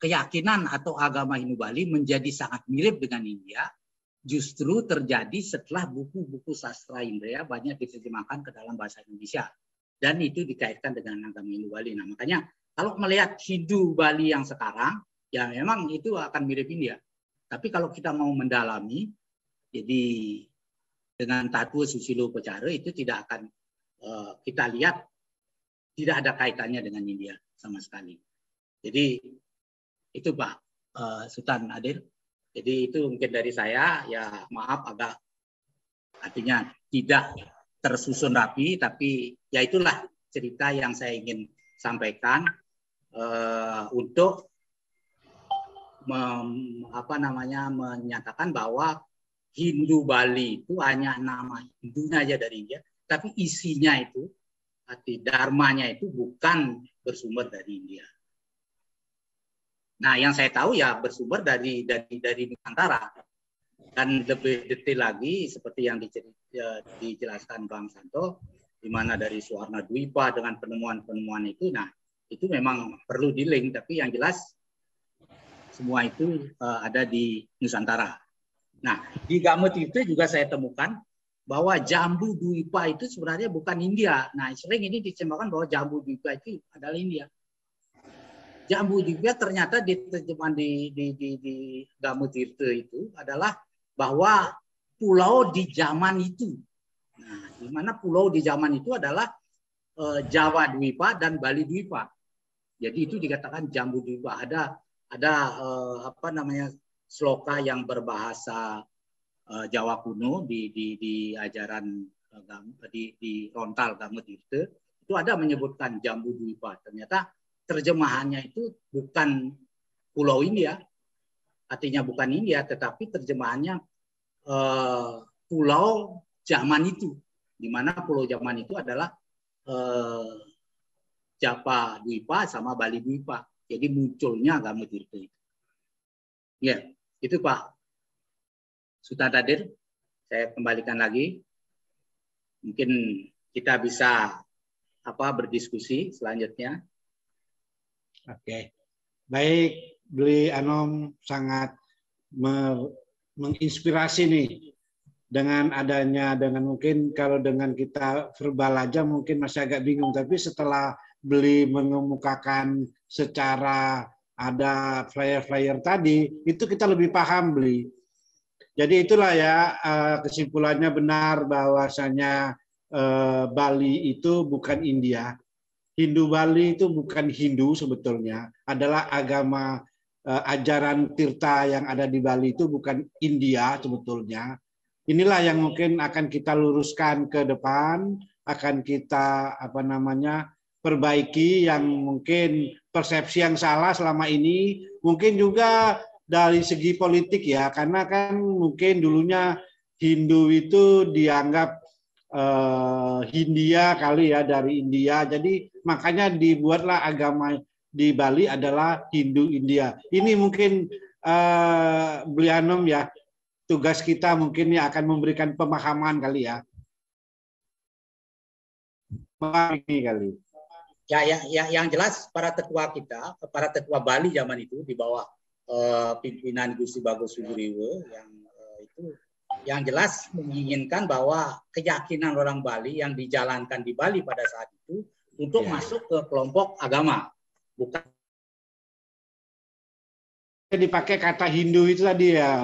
keyakinan atau agama Hindu Bali menjadi sangat mirip dengan India justru terjadi setelah buku-buku sastra India banyak diterjemahkan ke dalam bahasa Indonesia, dan itu dikaitkan dengan agama Hindu Bali. Nah, makanya kalau melihat Hindu Bali yang sekarang, ya memang itu akan mirip India. Tapi kalau kita mau mendalami, jadi dengan Tattwa Susilo Pecara itu tidak akan kita lihat tidak ada kaitannya dengan India sama sekali. Jadi itu Pak Sultan Adil. Jadi itu mungkin dari saya, ya maaf agak artinya tidak tersusun rapi, tapi ya itulah cerita yang saya ingin sampaikan untuk menyatakan bahwa Hindu Bali itu hanya nama Hindunya aja dari India, tapi isinya itu, arti dharmanya itu bukan bersumber dari India. Nah, yang saya tahu ya bersumber dari Nusantara, dan lebih detail lagi seperti yang dijelaskan Bang Santo, di mana dari Suwarna Dwipa dengan penemuan-penemuan itu, nah itu memang perlu di-link, tapi yang jelas semua itu ada di Nusantara. Nah, di Gametirta juga saya temukan bahwa Jambu Dwipa itu sebenarnya bukan India. Nah, sering ini dicemakan bahwa Jambu Dwipa itu adalah India. Jambu Dwipa ternyata diterjemahkan di Gametirta itu adalah bahwa pulau di zaman itu. Nah, di mana pulau di zaman itu adalah Jawa Dwipa dan Bali Dwipa. Jadi itu dikatakan Jambu Dwipa. Ada apa namanya, sloka yang berbahasa Jawa kuno di ajaran di Rontal Gametirta itu ada menyebutkan Jambu Dwipa. Ternyata terjemahannya itu bukan Pulau India, artinya bukan India, tetapi terjemahannya pulau zaman itu, di mana pulau zaman itu adalah Java Dwipa sama Bali Dwipa. Jadi munculnya Gametirta itu. Ya, itu Pak Sultan Adil. Saya kembalikan lagi. Mungkin kita bisa berdiskusi selanjutnya. Oke, baik, Bli Anom sangat menginspirasi nih dengan adanya, dengan mungkin kalau dengan kita verbal aja mungkin masih agak bingung, tapi setelah Bli mengemukakan secara ada flyer-flyer tadi, itu kita lebih paham, Bli. Jadi itulah ya kesimpulannya benar bahwasanya Bali itu bukan India. Hindu Bali itu bukan Hindu sebetulnya, adalah agama ajaran Tirta yang ada di Bali itu bukan India sebetulnya. Inilah yang mungkin akan kita luruskan ke depan, akan kita perbaiki yang mungkin persepsi yang salah selama ini, mungkin juga dari segi politik ya, karena kan mungkin dulunya Hindu itu dianggap Hindia kali ya, dari India. Jadi makanya dibuatlah agama di Bali adalah Hindu India. Ini mungkin Beli Anom ya, tugas kita mungkin ya akan memberikan pemahaman kali ya. Ini kali. Ya, yang jelas para tetua kita, para tetua Bali zaman itu di bawah pimpinan Gusti Bagus Suduriwo itu yang jelas menginginkan bahwa keyakinan orang Bali yang dijalankan di Bali pada saat itu untuk masuk ke kelompok agama, bukan dipakai kata Hindu itu tadi ya.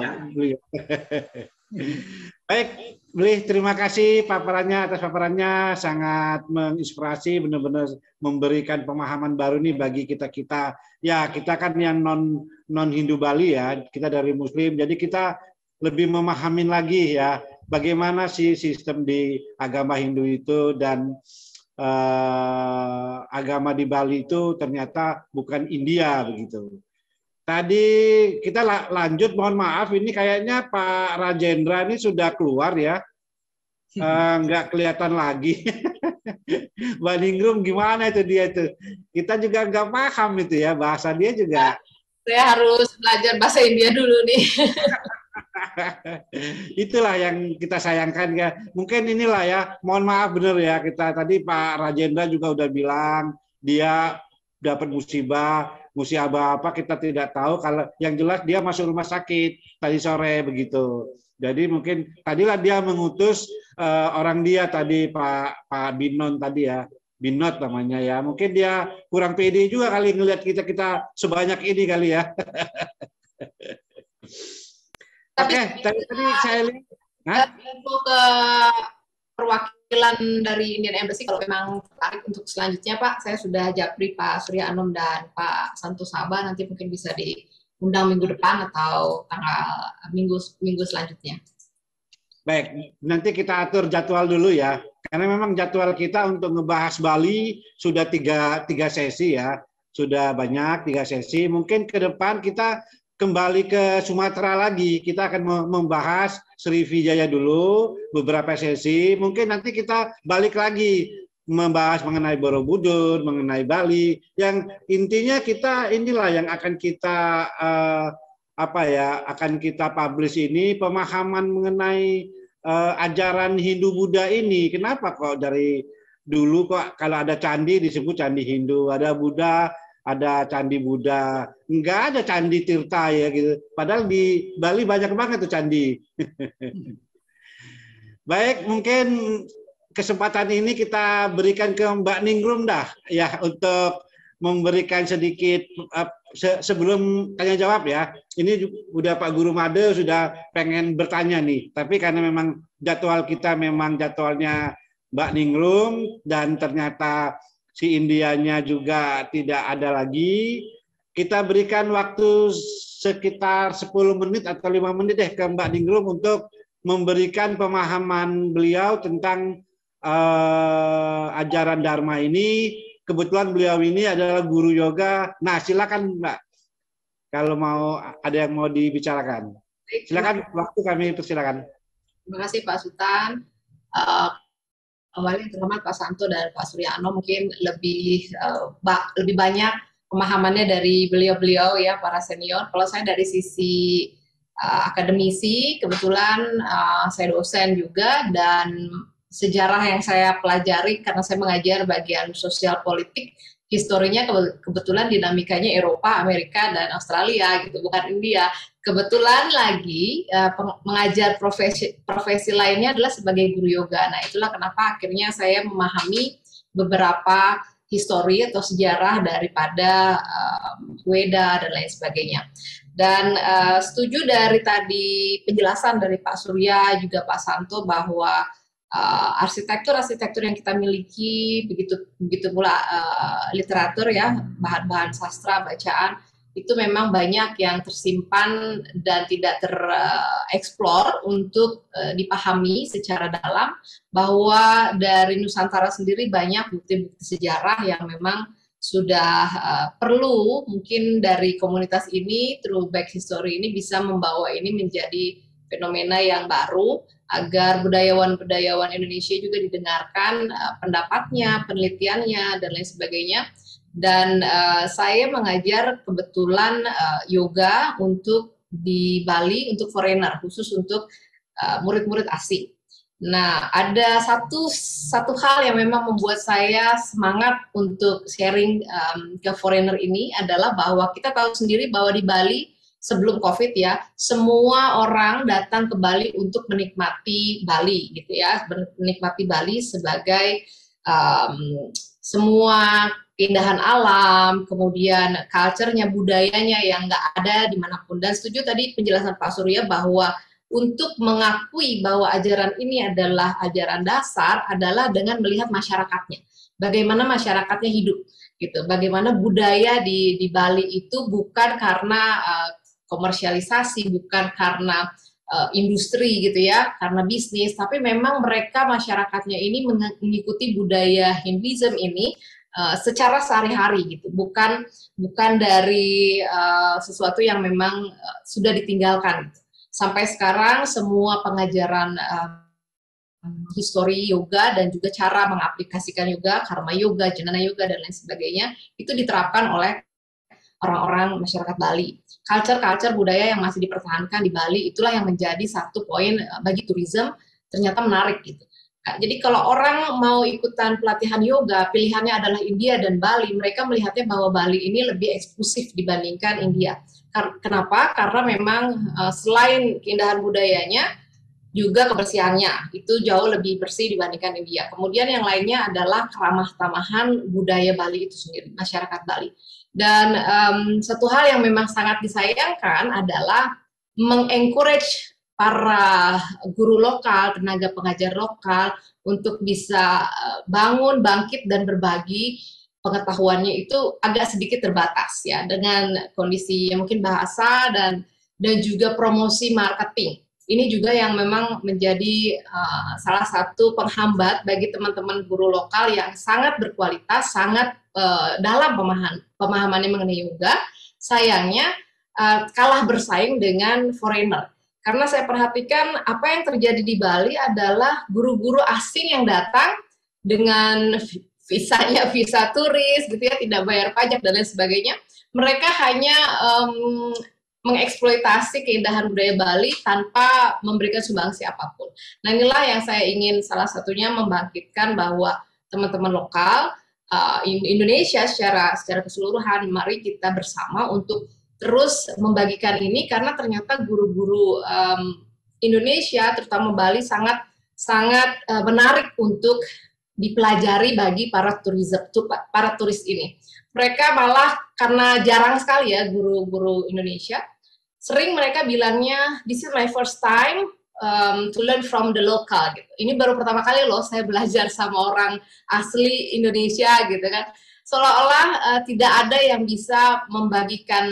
Baik, Beli, terima kasih paparannya, atas paparannya sangat menginspirasi, benar-benar memberikan pemahaman baru nih bagi kita-kita. Ya, kita kan yang non Hindu Bali ya, kita dari Muslim, jadi kita lebih memahami lagi ya bagaimana sih sistem di agama Hindu itu, dan agama di Bali itu ternyata bukan India begitu. Tadi kita lanjut, mohon maaf ini kayaknya Pak Rajendra ini sudah keluar ya, nggak kelihatan lagi. Mbak Ningrum gimana itu dia itu? Kita juga nggak paham itu ya, bahasa dia juga. Saya harus belajar bahasa India dulu nih. Itulah yang kita sayangkan ya. Mungkin inilah ya, mohon maaf bener ya, kita tadi Pak Rajendra juga udah bilang dia dapat musibah apa kita tidak tahu, kalau yang jelas dia masuk rumah sakit tadi sore begitu. Jadi mungkin tadilah dia mengutus orang dia tadi Pak Binon tadi ya, Binot namanya ya. Mungkin dia kurang pede juga kali ngelihat kita sebanyak ini kali ya. Oke, tadi saya lihat info ke perwakilan dari Indian Embassy kalau memang tertarik untuk selanjutnya Pak, saya sudah japri Pak Surya Anom dan Pak Santo Sabah, nanti mungkin bisa diundang minggu depan atau tanggal minggu selanjutnya. Baik, nanti kita atur jadwal dulu ya, karena memang jadwal kita untuk ngebahas Bali sudah tiga sesi ya, sudah banyak 3 sesi. Mungkin ke depan kita kembali ke Sumatera lagi, kita akan membahas Sriwijaya dulu beberapa sesi. Mungkin nanti kita balik lagi membahas mengenai Borobudur, mengenai Bali. Yang intinya kita inilah yang akan kita akan kita publish ini, pemahaman mengenai ajaran Hindu Buddha ini. Kenapa kok dari dulu kok kalau ada candi disebut candi Hindu, ada Buddha, ada candi Buddha, nggak ada candi Tirta ya gitu. Padahal di Bali banyak banget tuh candi. Baik, mungkin kesempatan ini kita berikan ke Mbak Ningrum dah ya untuk memberikan sedikit sebelum tanya jawab ya. Ini udah Pak Guru Made sudah pengen bertanya nih, tapi karena memang jadwal kita memang jadwalnya Mbak Ningrum dan ternyata si Indianya juga tidak ada lagi, kita berikan waktu sekitar 10 menit atau 5 menit deh ke Mbak Ningrum untuk memberikan pemahaman beliau tentang ajaran Dharma ini. Kebetulan beliau ini adalah guru yoga. Nah, silakan Mbak, kalau mau ada yang mau dibicarakan. Silakan, waktu kami persilakan. Terima kasih Pak Sultan. Kembali yang terhormat Pak Santo dan Pak Surya Anom mungkin lebih banyak pemahamannya dari beliau-beliau ya, para senior. Kalau saya dari sisi akademisi, kebetulan saya dosen juga, dan sejarah yang saya pelajari karena saya mengajar bagian sosial politik, historinya kebetulan dinamikanya Eropa, Amerika, dan Australia gitu, bukan India. Kebetulan lagi mengajar profesi lainnya adalah sebagai guru yoga. Nah, itulah kenapa akhirnya saya memahami beberapa histori atau sejarah daripada Weda dan lain sebagainya. Dan setuju dari tadi penjelasan dari Pak Surya juga Pak Santo bahwa arsitektur yang kita miliki, begitu pula literatur ya, bahan-bahan sastra, bacaan, itu memang banyak yang tersimpan dan tidak tereksplor untuk dipahami secara dalam, bahwa dari Nusantara sendiri banyak bukti-bukti sejarah yang memang sudah perlu mungkin dari komunitas ini, through back history ini bisa membawa ini menjadi fenomena yang baru agar budayawan-budayawan Indonesia juga didengarkan pendapatnya, penelitiannya, dan lain sebagainya. Dan saya mengajar kebetulan yoga untuk di Bali untuk foreigner, khusus untuk murid-murid asing. Nah, ada satu hal yang memang membuat saya semangat untuk sharing ke foreigner ini adalah bahwa kita tahu sendiri bahwa di Bali sebelum COVID ya, semua orang datang ke Bali untuk menikmati Bali gitu ya, menikmati Bali sebagai semua keindahan alam, kemudian culture-nya, budayanya yang nggak ada dimanapun. Dan setuju tadi penjelasan Pak Surya bahwa untuk mengakui bahwa ajaran ini adalah ajaran dasar adalah dengan melihat masyarakatnya, bagaimana masyarakatnya hidup, gitu. Bagaimana budaya di Bali itu bukan karena komersialisasi, bukan karena industri gitu ya, karena bisnis, tapi memang mereka masyarakatnya ini mengikuti budaya Hinduism ini secara sehari-hari gitu, bukan dari sesuatu yang memang sudah ditinggalkan. Sampai sekarang semua pengajaran histori yoga dan juga cara mengaplikasikan yoga, karma yoga, jnana yoga dan lain sebagainya itu diterapkan oleh orang-orang masyarakat Bali. Culture budaya yang masih dipertahankan di Bali itulah yang menjadi satu poin bagi tourism ternyata menarik gitu. Jadi kalau orang mau ikutan pelatihan yoga, pilihannya adalah India dan Bali, mereka melihatnya bahwa Bali ini lebih eksklusif dibandingkan India. Kenapa? Karena memang selain keindahan budayanya, juga kebersihannya itu jauh lebih bersih dibandingkan India. Kemudian yang lainnya adalah keramah tamahan budaya Bali itu sendiri, masyarakat Bali. Dan satu hal yang memang sangat disayangkan adalah mengencourage para guru lokal, tenaga pengajar lokal untuk bisa bangun, bangkit dan berbagi pengetahuannya itu agak sedikit terbatas ya, dengan kondisi yang mungkin bahasa dan juga promosi marketing. Ini juga yang memang menjadi salah satu penghambat bagi teman-teman guru lokal yang sangat berkualitas, sangat dalam pemahamannya mengenai yoga. Sayangnya kalah bersaing dengan foreigner. Karena saya perhatikan apa yang terjadi di Bali adalah guru-guru asing yang datang dengan visanya visa turis gitu ya, tidak bayar pajak dan lain sebagainya. Mereka hanya mengeksploitasi keindahan budaya Bali tanpa memberikan sumbangsi apapun. Nah, inilah yang saya ingin salah satunya membangkitkan bahwa teman-teman lokal Indonesia secara keseluruhan, mari kita bersama untuk terus membagikan ini, karena ternyata guru-guru Indonesia terutama Bali sangat menarik untuk dipelajari bagi para turis ini. Mereka malah karena jarang sekali ya guru-guru Indonesia, sering mereka bilangnya this is my first time to learn from the local gitu. Ini baru pertama kali loh saya belajar sama orang asli Indonesia gitu kan. Seolah-olah tidak ada yang bisa membagikan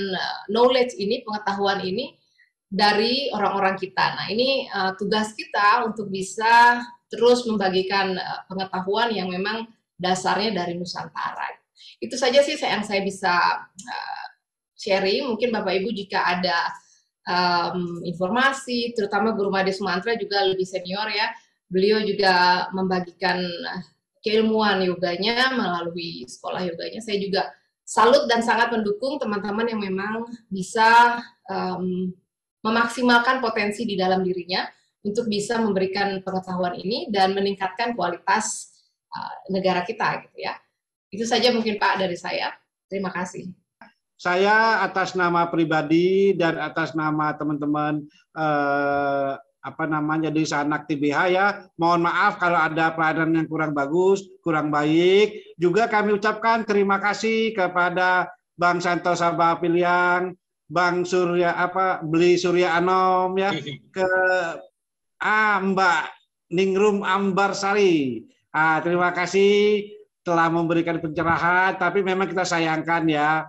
knowledge ini, pengetahuan ini dari orang-orang kita. Nah, ini tugas kita untuk bisa terus membagikan pengetahuan yang memang dasarnya dari Nusantara. Itu saja sih yang saya bisa sharing. Mungkin Bapak Ibu jika ada informasi, terutama Guru Mades Mantra juga lebih senior ya, beliau juga membagikan keilmuan yoganya melalui sekolah yoganya. Saya juga salut dan sangat mendukung teman-teman yang memang bisa memaksimalkan potensi di dalam dirinya untuk bisa memberikan pengetahuan ini dan meningkatkan kualitas negara kita gitu ya. Itu saja mungkin Pak dari saya. Terima kasih. Saya atas nama pribadi dan atas nama teman-teman di Sanak TBH ya, mohon maaf kalau ada pelayanan yang kurang bagus, kurang baik. Juga kami ucapkan terima kasih kepada Bang Santosa Bapiliang, Bang Beli Surya Anom ya, ke Mbak Ningrum Ambarsari. Terima kasih telah memberikan pencerahan, tapi memang kita sayangkan ya,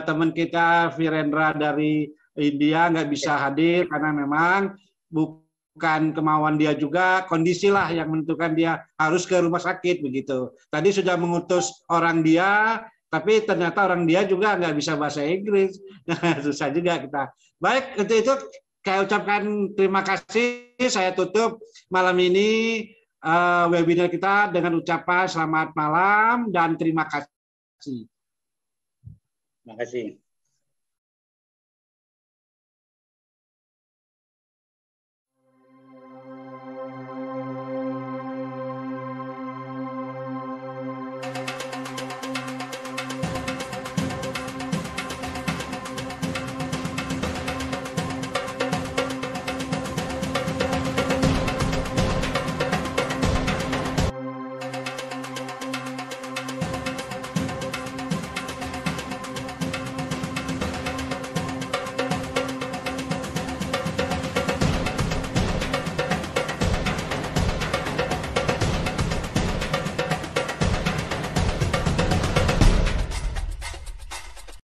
teman kita Virendra dari India nggak bisa hadir karena memang bukan kemauan dia juga, kondisilah yang menentukan dia harus ke rumah sakit begitu. Tadi sudah mengutus orang dia, tapi ternyata orang dia juga nggak bisa bahasa Inggris. Susah juga kita. Baik, untuk itu Saya ucapkan terima kasih. Saya tutup malam ini webinar kita dengan ucapan selamat malam dan terima kasih. Terima kasih.